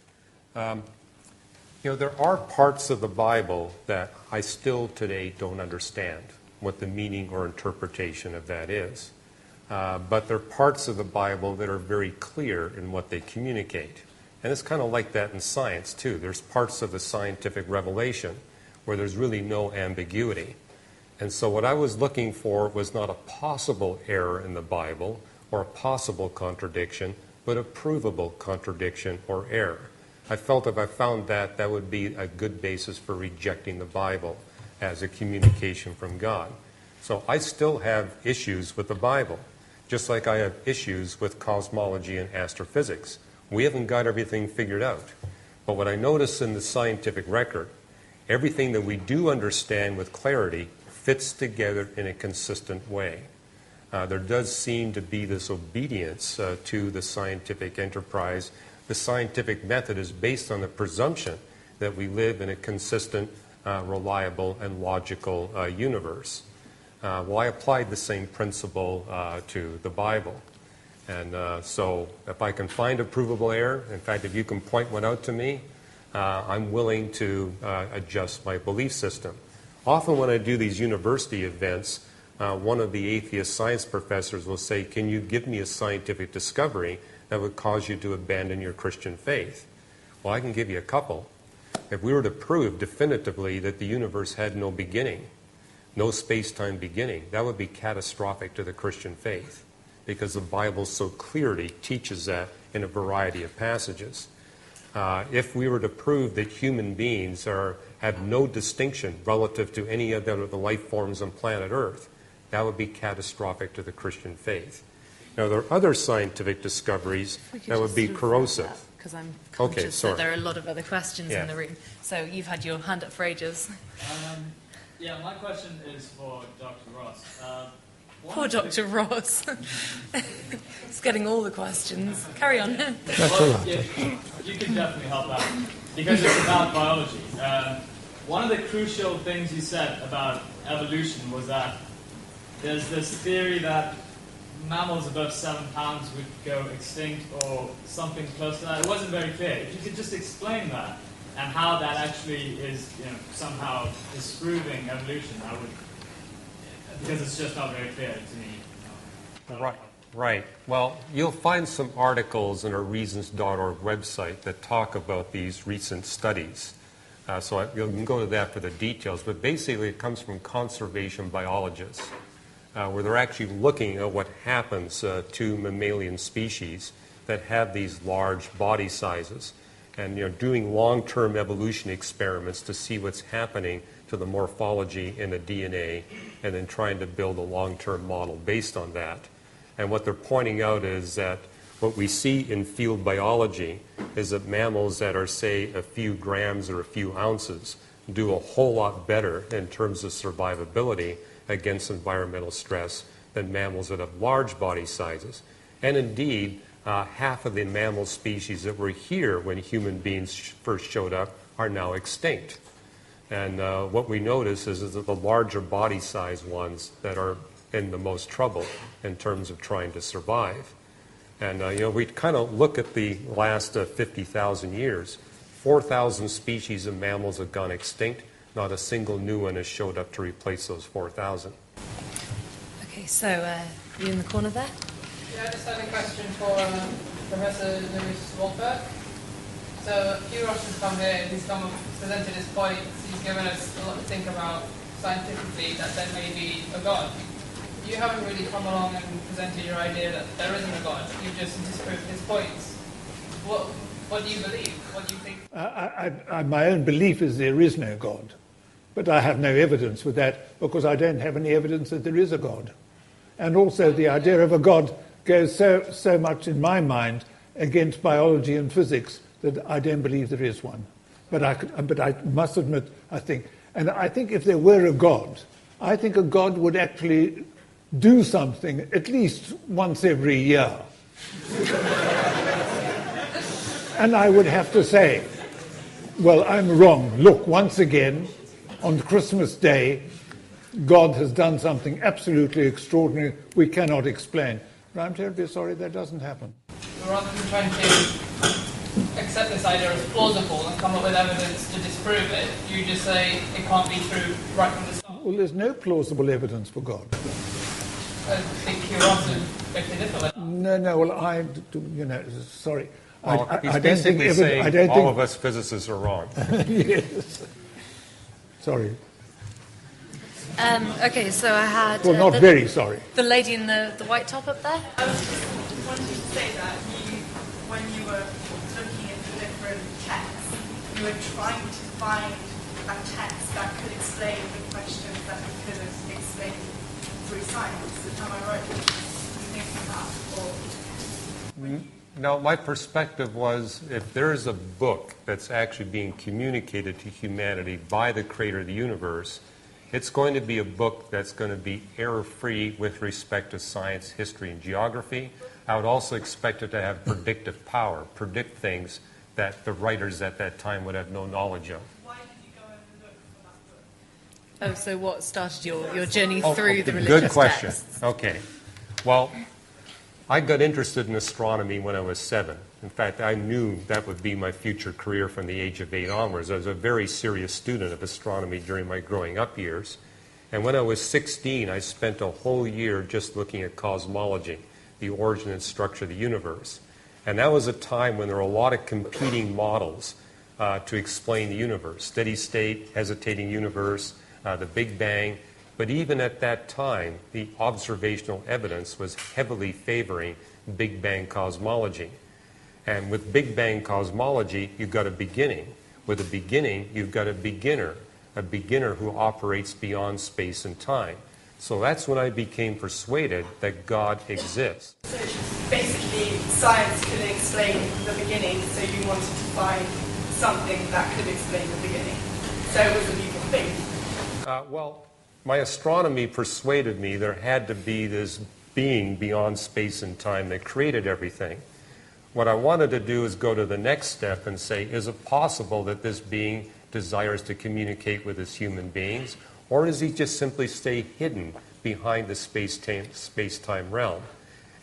There are parts of the Bible that I still today don't understand what the meaning or interpretation of that is. But there are parts of the Bible that are very clear in what they communicate. And it's kind of like that in science, too. There's parts of the scientific revelation where there's really no ambiguity. And so what I was looking for was not a possible error in the Bible or a possible contradiction, but a provable contradiction or error. I felt if I found that, that would be a good basis for rejecting the Bible as a communication from God. So I still have issues with the Bible, just like I have issues with cosmology and astrophysics. We haven't got everything figured out. But what I notice in the scientific record, everything that we do understand with clarity fits together in a consistent way. There does seem to be this obedience to the scientific enterprise. The scientific method is based on the presumption that we live in a consistent, reliable, and logical universe. Well, I applied the same principle to the Bible. And so if I can find a provable error, in fact, if you can point one out to me, I'm willing to adjust my belief system. Often when I do these university events, one of the atheist science professors will say, can you give me a scientific discovery that would cause you to abandon your Christian faith? Well, I can give you a couple. If we were to prove definitively that the universe had no beginning, no space-time beginning, that would be catastrophic to the Christian faith, because the Bible so clearly teaches that in a variety of passages. If we were to prove that human beings have no distinction relative to any other of the life forms on planet Earth, that would be catastrophic to the Christian faith. Now, there are other scientific discoveries that would be corrosive. Because I'm conscious that there are a lot of other questions Yeah. in the room. So you've had your hand up for ages. Yeah, my question is for Dr. Ross. Poor Dr. Ross. He's getting all the questions. Carry on. That's all right. You can definitely help out, because it's about biology. One of the crucial things you said about evolution was that there's this theory that mammals above 7 pounds would go extinct or something close to that. It wasn't very clear. If you could just explain that and how that actually is, somehow disproving evolution, I would, because it's just not very clear to me. Right. Well, you'll find some articles in our Reasons.org website that talk about these recent studies. So you can go to that for the details. But basically, it comes from conservation biologists, where they're actually looking at what happens to mammalian species that have these large body sizes, and doing long-term evolution experiments to see what's happening to the morphology in the DNA, and then trying to build a long-term model based on that. And what they're pointing out is that what we see in field biology is that mammals that are, say, a few grams or a few ounces do a whole lot better in terms of survivability against environmental stress than mammals that have large body sizes. And indeed, half of the mammal species that were here when human beings first showed up are now extinct. And what we notice is that the larger body size ones that are in the most trouble in terms of trying to survive. And we kind of look at the last 50,000 years. 4,000 species of mammals have gone extinct. Not a single new one has showed up to replace those 4,000. Okay, so you in the corner there? Yeah, I just had a question for Professor Lewis Wolpert. So Hugh Ross has come here, he's presented his points, he's given us a lot to think about scientifically that there may be a God. You haven't really come along and presented your idea that there isn't a God. You've just disproved his points. What do you believe? What do you think? My own belief is there is no God. But I have no evidence with that because I don't have any evidence that there is a God. And also the idea of a God goes so much in my mind against biology and physics that I don't believe there is one. But I must admit, I think if there were a God, I think a God would actually do something at least once every year. And I would have to say, well, I'm wrong. Look, once again, on Christmas Day, God has done something absolutely extraordinary we cannot explain. But I'm terribly sorry that doesn't happen. Rather than trying to accept this idea as plausible and come up with evidence to disprove it, you just say it can't be true right from the start. Well, there's no plausible evidence for God. I think Hugh Ross is a different. No, well, sorry. Well, I he's don't basically think saying all of us physicists are wrong. Yes. Sorry. Okay, so I had... Well, not very sorry. The lady in the white top up there? I was just wanting to say that when you were looking at the different texts, you were trying to find a text that could explain the questions that we couldn't explain through science. Am I right in thinking that? Now, my perspective was if there is a book that's actually being communicated to humanity by the creator of the universe, it's going to be a book that's going to be error-free with respect to science, history, and geography. I would also expect it to have predictive power, predict things that the writers at that time would have no knowledge of. Why did you go and look for that book? Oh, so what started your journey through the religious Good question. texts? Okay. Well, I got interested in astronomy when I was 7. In fact, I knew that would be my future career from the age of 8 onwards. I was a very serious student of astronomy during my growing up years. And when I was 16, I spent a whole year just looking at cosmology, the origin and structure of the universe. And that was a time when there were a lot of competing models to explain the universe. Steady state, hesitating universe, the Big Bang. But even at that time, the observational evidence was heavily favoring Big Bang cosmology. And with Big Bang cosmology, you've got a beginning. With a beginning, you've got a beginner who operates beyond space and time. So that's when I became persuaded that God exists. So basically, science couldn't explain the beginning, so you wanted to find something that could explain the beginning. So it was a leap of faith. Well, my astronomy persuaded me there had to be this being beyond space and time that created everything. What I wanted to do is go to the next step and say, is it possible that this being desires to communicate with his human beings, or does he just simply stay hidden behind the space-time realm?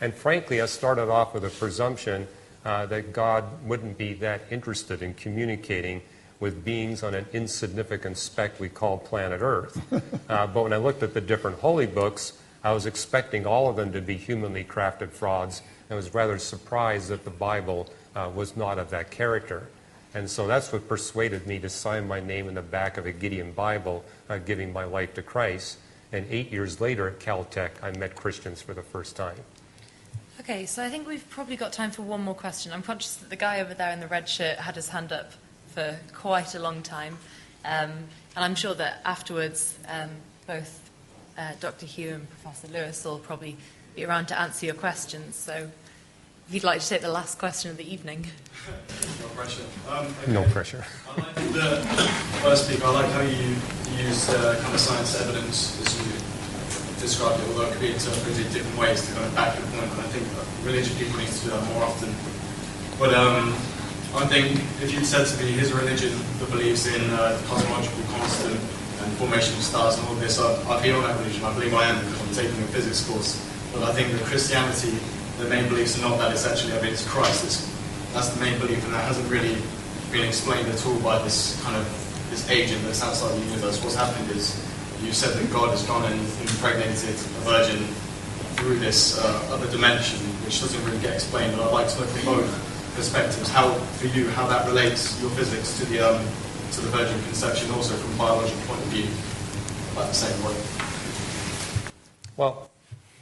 And frankly, I started off with a presumption that God wouldn't be that interested in communicating with beings on an insignificant speck we call planet Earth. But when I looked at the different holy books, I was expecting all of them to be humanly crafted frauds. I was rather surprised that the Bible was not of that character. And so that's what persuaded me to sign my name in the back of a Gideon Bible, giving my life to Christ. And 8 years later at Caltech, I met Christians for the first time. Okay, so I think we've probably got time for one more question. I'm conscious that the guy over there in the red shirt had his hand up for quite a long time. And I'm sure that afterwards, both Dr. Hugh and Professor Lewis will probably be around to answer your questions. So if you'd like to take the last question of the evening. No pressure. No pressure. I like the first speaker. I like how you used kind of science evidence as you described it, although it could be interpreted in different ways to kind of back your point. And I think religious people need to do that more often. But I think if you'd said to me, here's a religion that believes in the cosmological constant and formation of stars and all this, I'd be on that religion. I believe I am because I'm taking a physics course. But I think that Christianity, the main beliefs are not that. It's actually, it's Christ. That's the main belief, and that hasn't really been explained at all by this kind of this agent that's outside the universe. What's happened is you said that God has gone and impregnated a virgin through this other dimension, which doesn't really get explained. And I'd like to look at both perspectives. How, for you, how that relates your physics to the virgin conception, also from a biological point of view, about the same way. Well,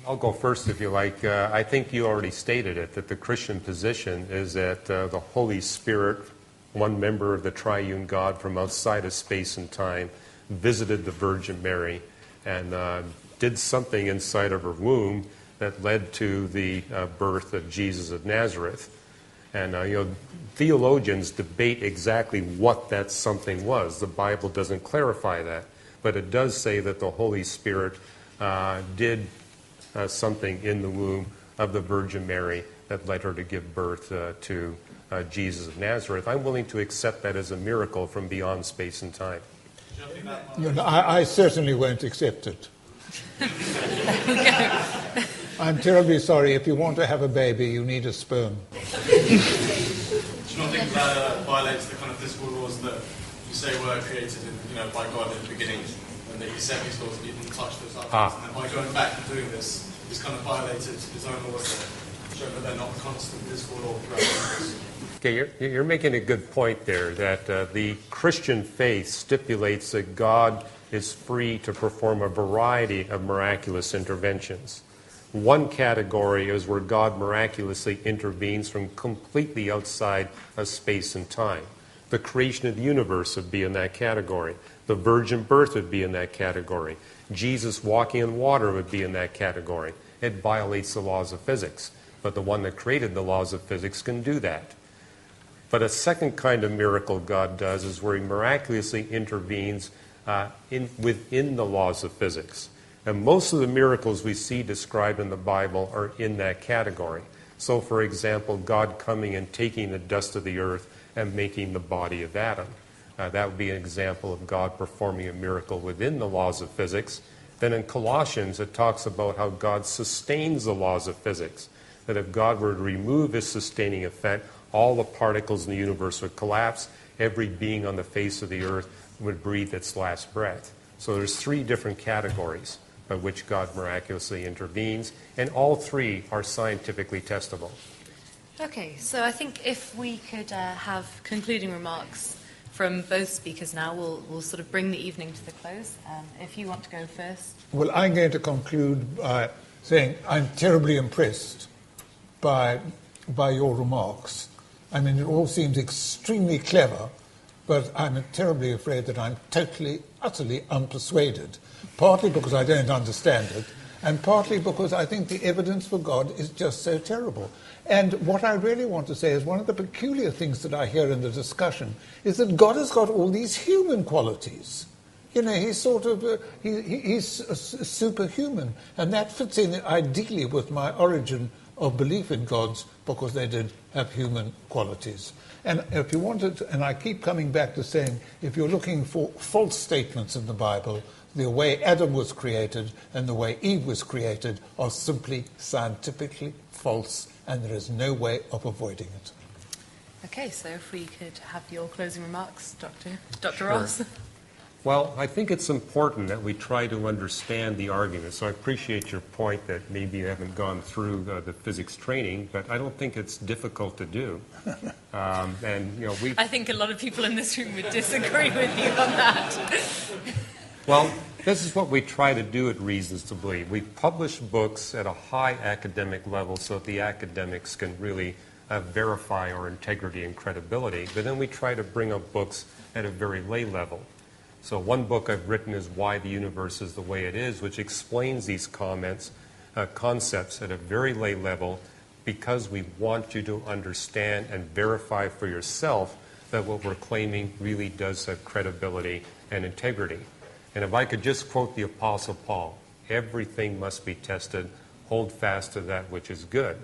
I'll go first if you like. I think you already stated it, that the Christian position is that the Holy Spirit, one member of the triune God from outside of space and time, visited the Virgin Mary and did something inside of her womb that led to the birth of Jesus of Nazareth. And theologians debate exactly what that something was. The Bible doesn't clarify that, but it does say that the Holy Spirit did something in the womb of the Virgin Mary that led her to give birth to Jesus of Nazareth. I'm willing to accept that as a miracle from beyond space and time. I certainly won't accept it. I'm terribly sorry. If you want to have a baby, you need a sperm. Do you not think that violates the kind of physical laws that you say were created by God in the beginning, and that he set these laws and he didn't touch those items, and then by going back and doing this, he's kind of violated his own laws that show that they're not a constant physical law throughout the universe? Okay, you're making a good point there, that the Christian faith stipulates that God is free to perform a variety of miraculous interventions. One category is where God miraculously intervenes from completely outside of space and time. The creation of the universe would be in that category. The virgin birth would be in that category. Jesus walking in water would be in that category. It violates the laws of physics, but the one that created the laws of physics can do that. But a second kind of miracle God does is where he miraculously intervenes within the laws of physics. And most of the miracles we see described in the Bible are in that category. So, for example, God coming and taking the dust of the earth and making the body of Adam. That would be an example of God performing a miracle within the laws of physics. Then in Colossians, it talks about how God sustains the laws of physics. That if God were to remove his sustaining effect, all the particles in the universe would collapse. Every being on the face of the earth would breathe its last breath. So there's 3 different categories by which God miraculously intervenes, and all 3 are scientifically testable. Okay, so I think if we could have concluding remarks from both speakers now, we'll sort of bring the evening to the close. If you want to go first. Well, I'm going to conclude by saying I'm terribly impressed by your remarks. I mean, it all seems extremely clever, but I'm terribly afraid that I'm totally, utterly unpersuaded, partly because I don't understand it, and partly because I think the evidence for God is just so terrible. And what I really want to say is one of the peculiar things that I hear in the discussion is that God has got all these human qualities. You know, he's sort of, he's superhuman, and that fits in ideally with my origin of belief in gods, because they did have human qualities. And if you wanted, and I keep coming back to saying, if you're looking for false statements in the Bible, the way Adam was created and the way Eve was created are simply scientifically false, and there is no way of avoiding it. Okay, so if we could have your closing remarks, Dr. Sure. Ross. Well, I think it's important that we try to understand the argument. So I appreciate your point that maybe you haven't gone through the physics training, but I don't think it's difficult to do. And you know, I think a lot of people in this room would disagree with you on that. Well, this is what we try to do at Reasons to Believe. We publish books at a high academic level so that the academics can really verify our integrity and credibility, but then we try to bring up books at a very lay level. So one book I've written is Why the Universe is the Way It Is, which explains these concepts at a very lay level, because we want you to understand and verify for yourself that what we're claiming really does have credibility and integrity. And if I could just quote the Apostle Paul, everything must be tested, hold fast to that which is good.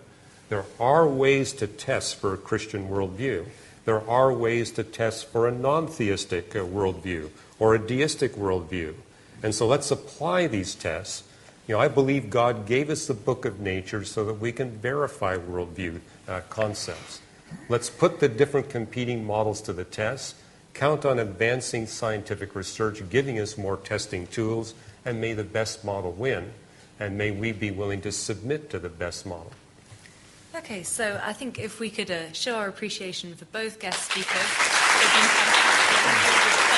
There are ways to test for a Christian worldview. There are ways to test for a non-theistic worldview or a deistic worldview. And so let's apply these tests. You know, I believe God gave us the book of nature so that we can verify worldview concepts. Let's put the different competing models to the test, count on advancing scientific research, giving us more testing tools, and may the best model win. And may we be willing to submit to the best model. Okay, so I think if we could show our appreciation for both guest speakers, they've been fantastic.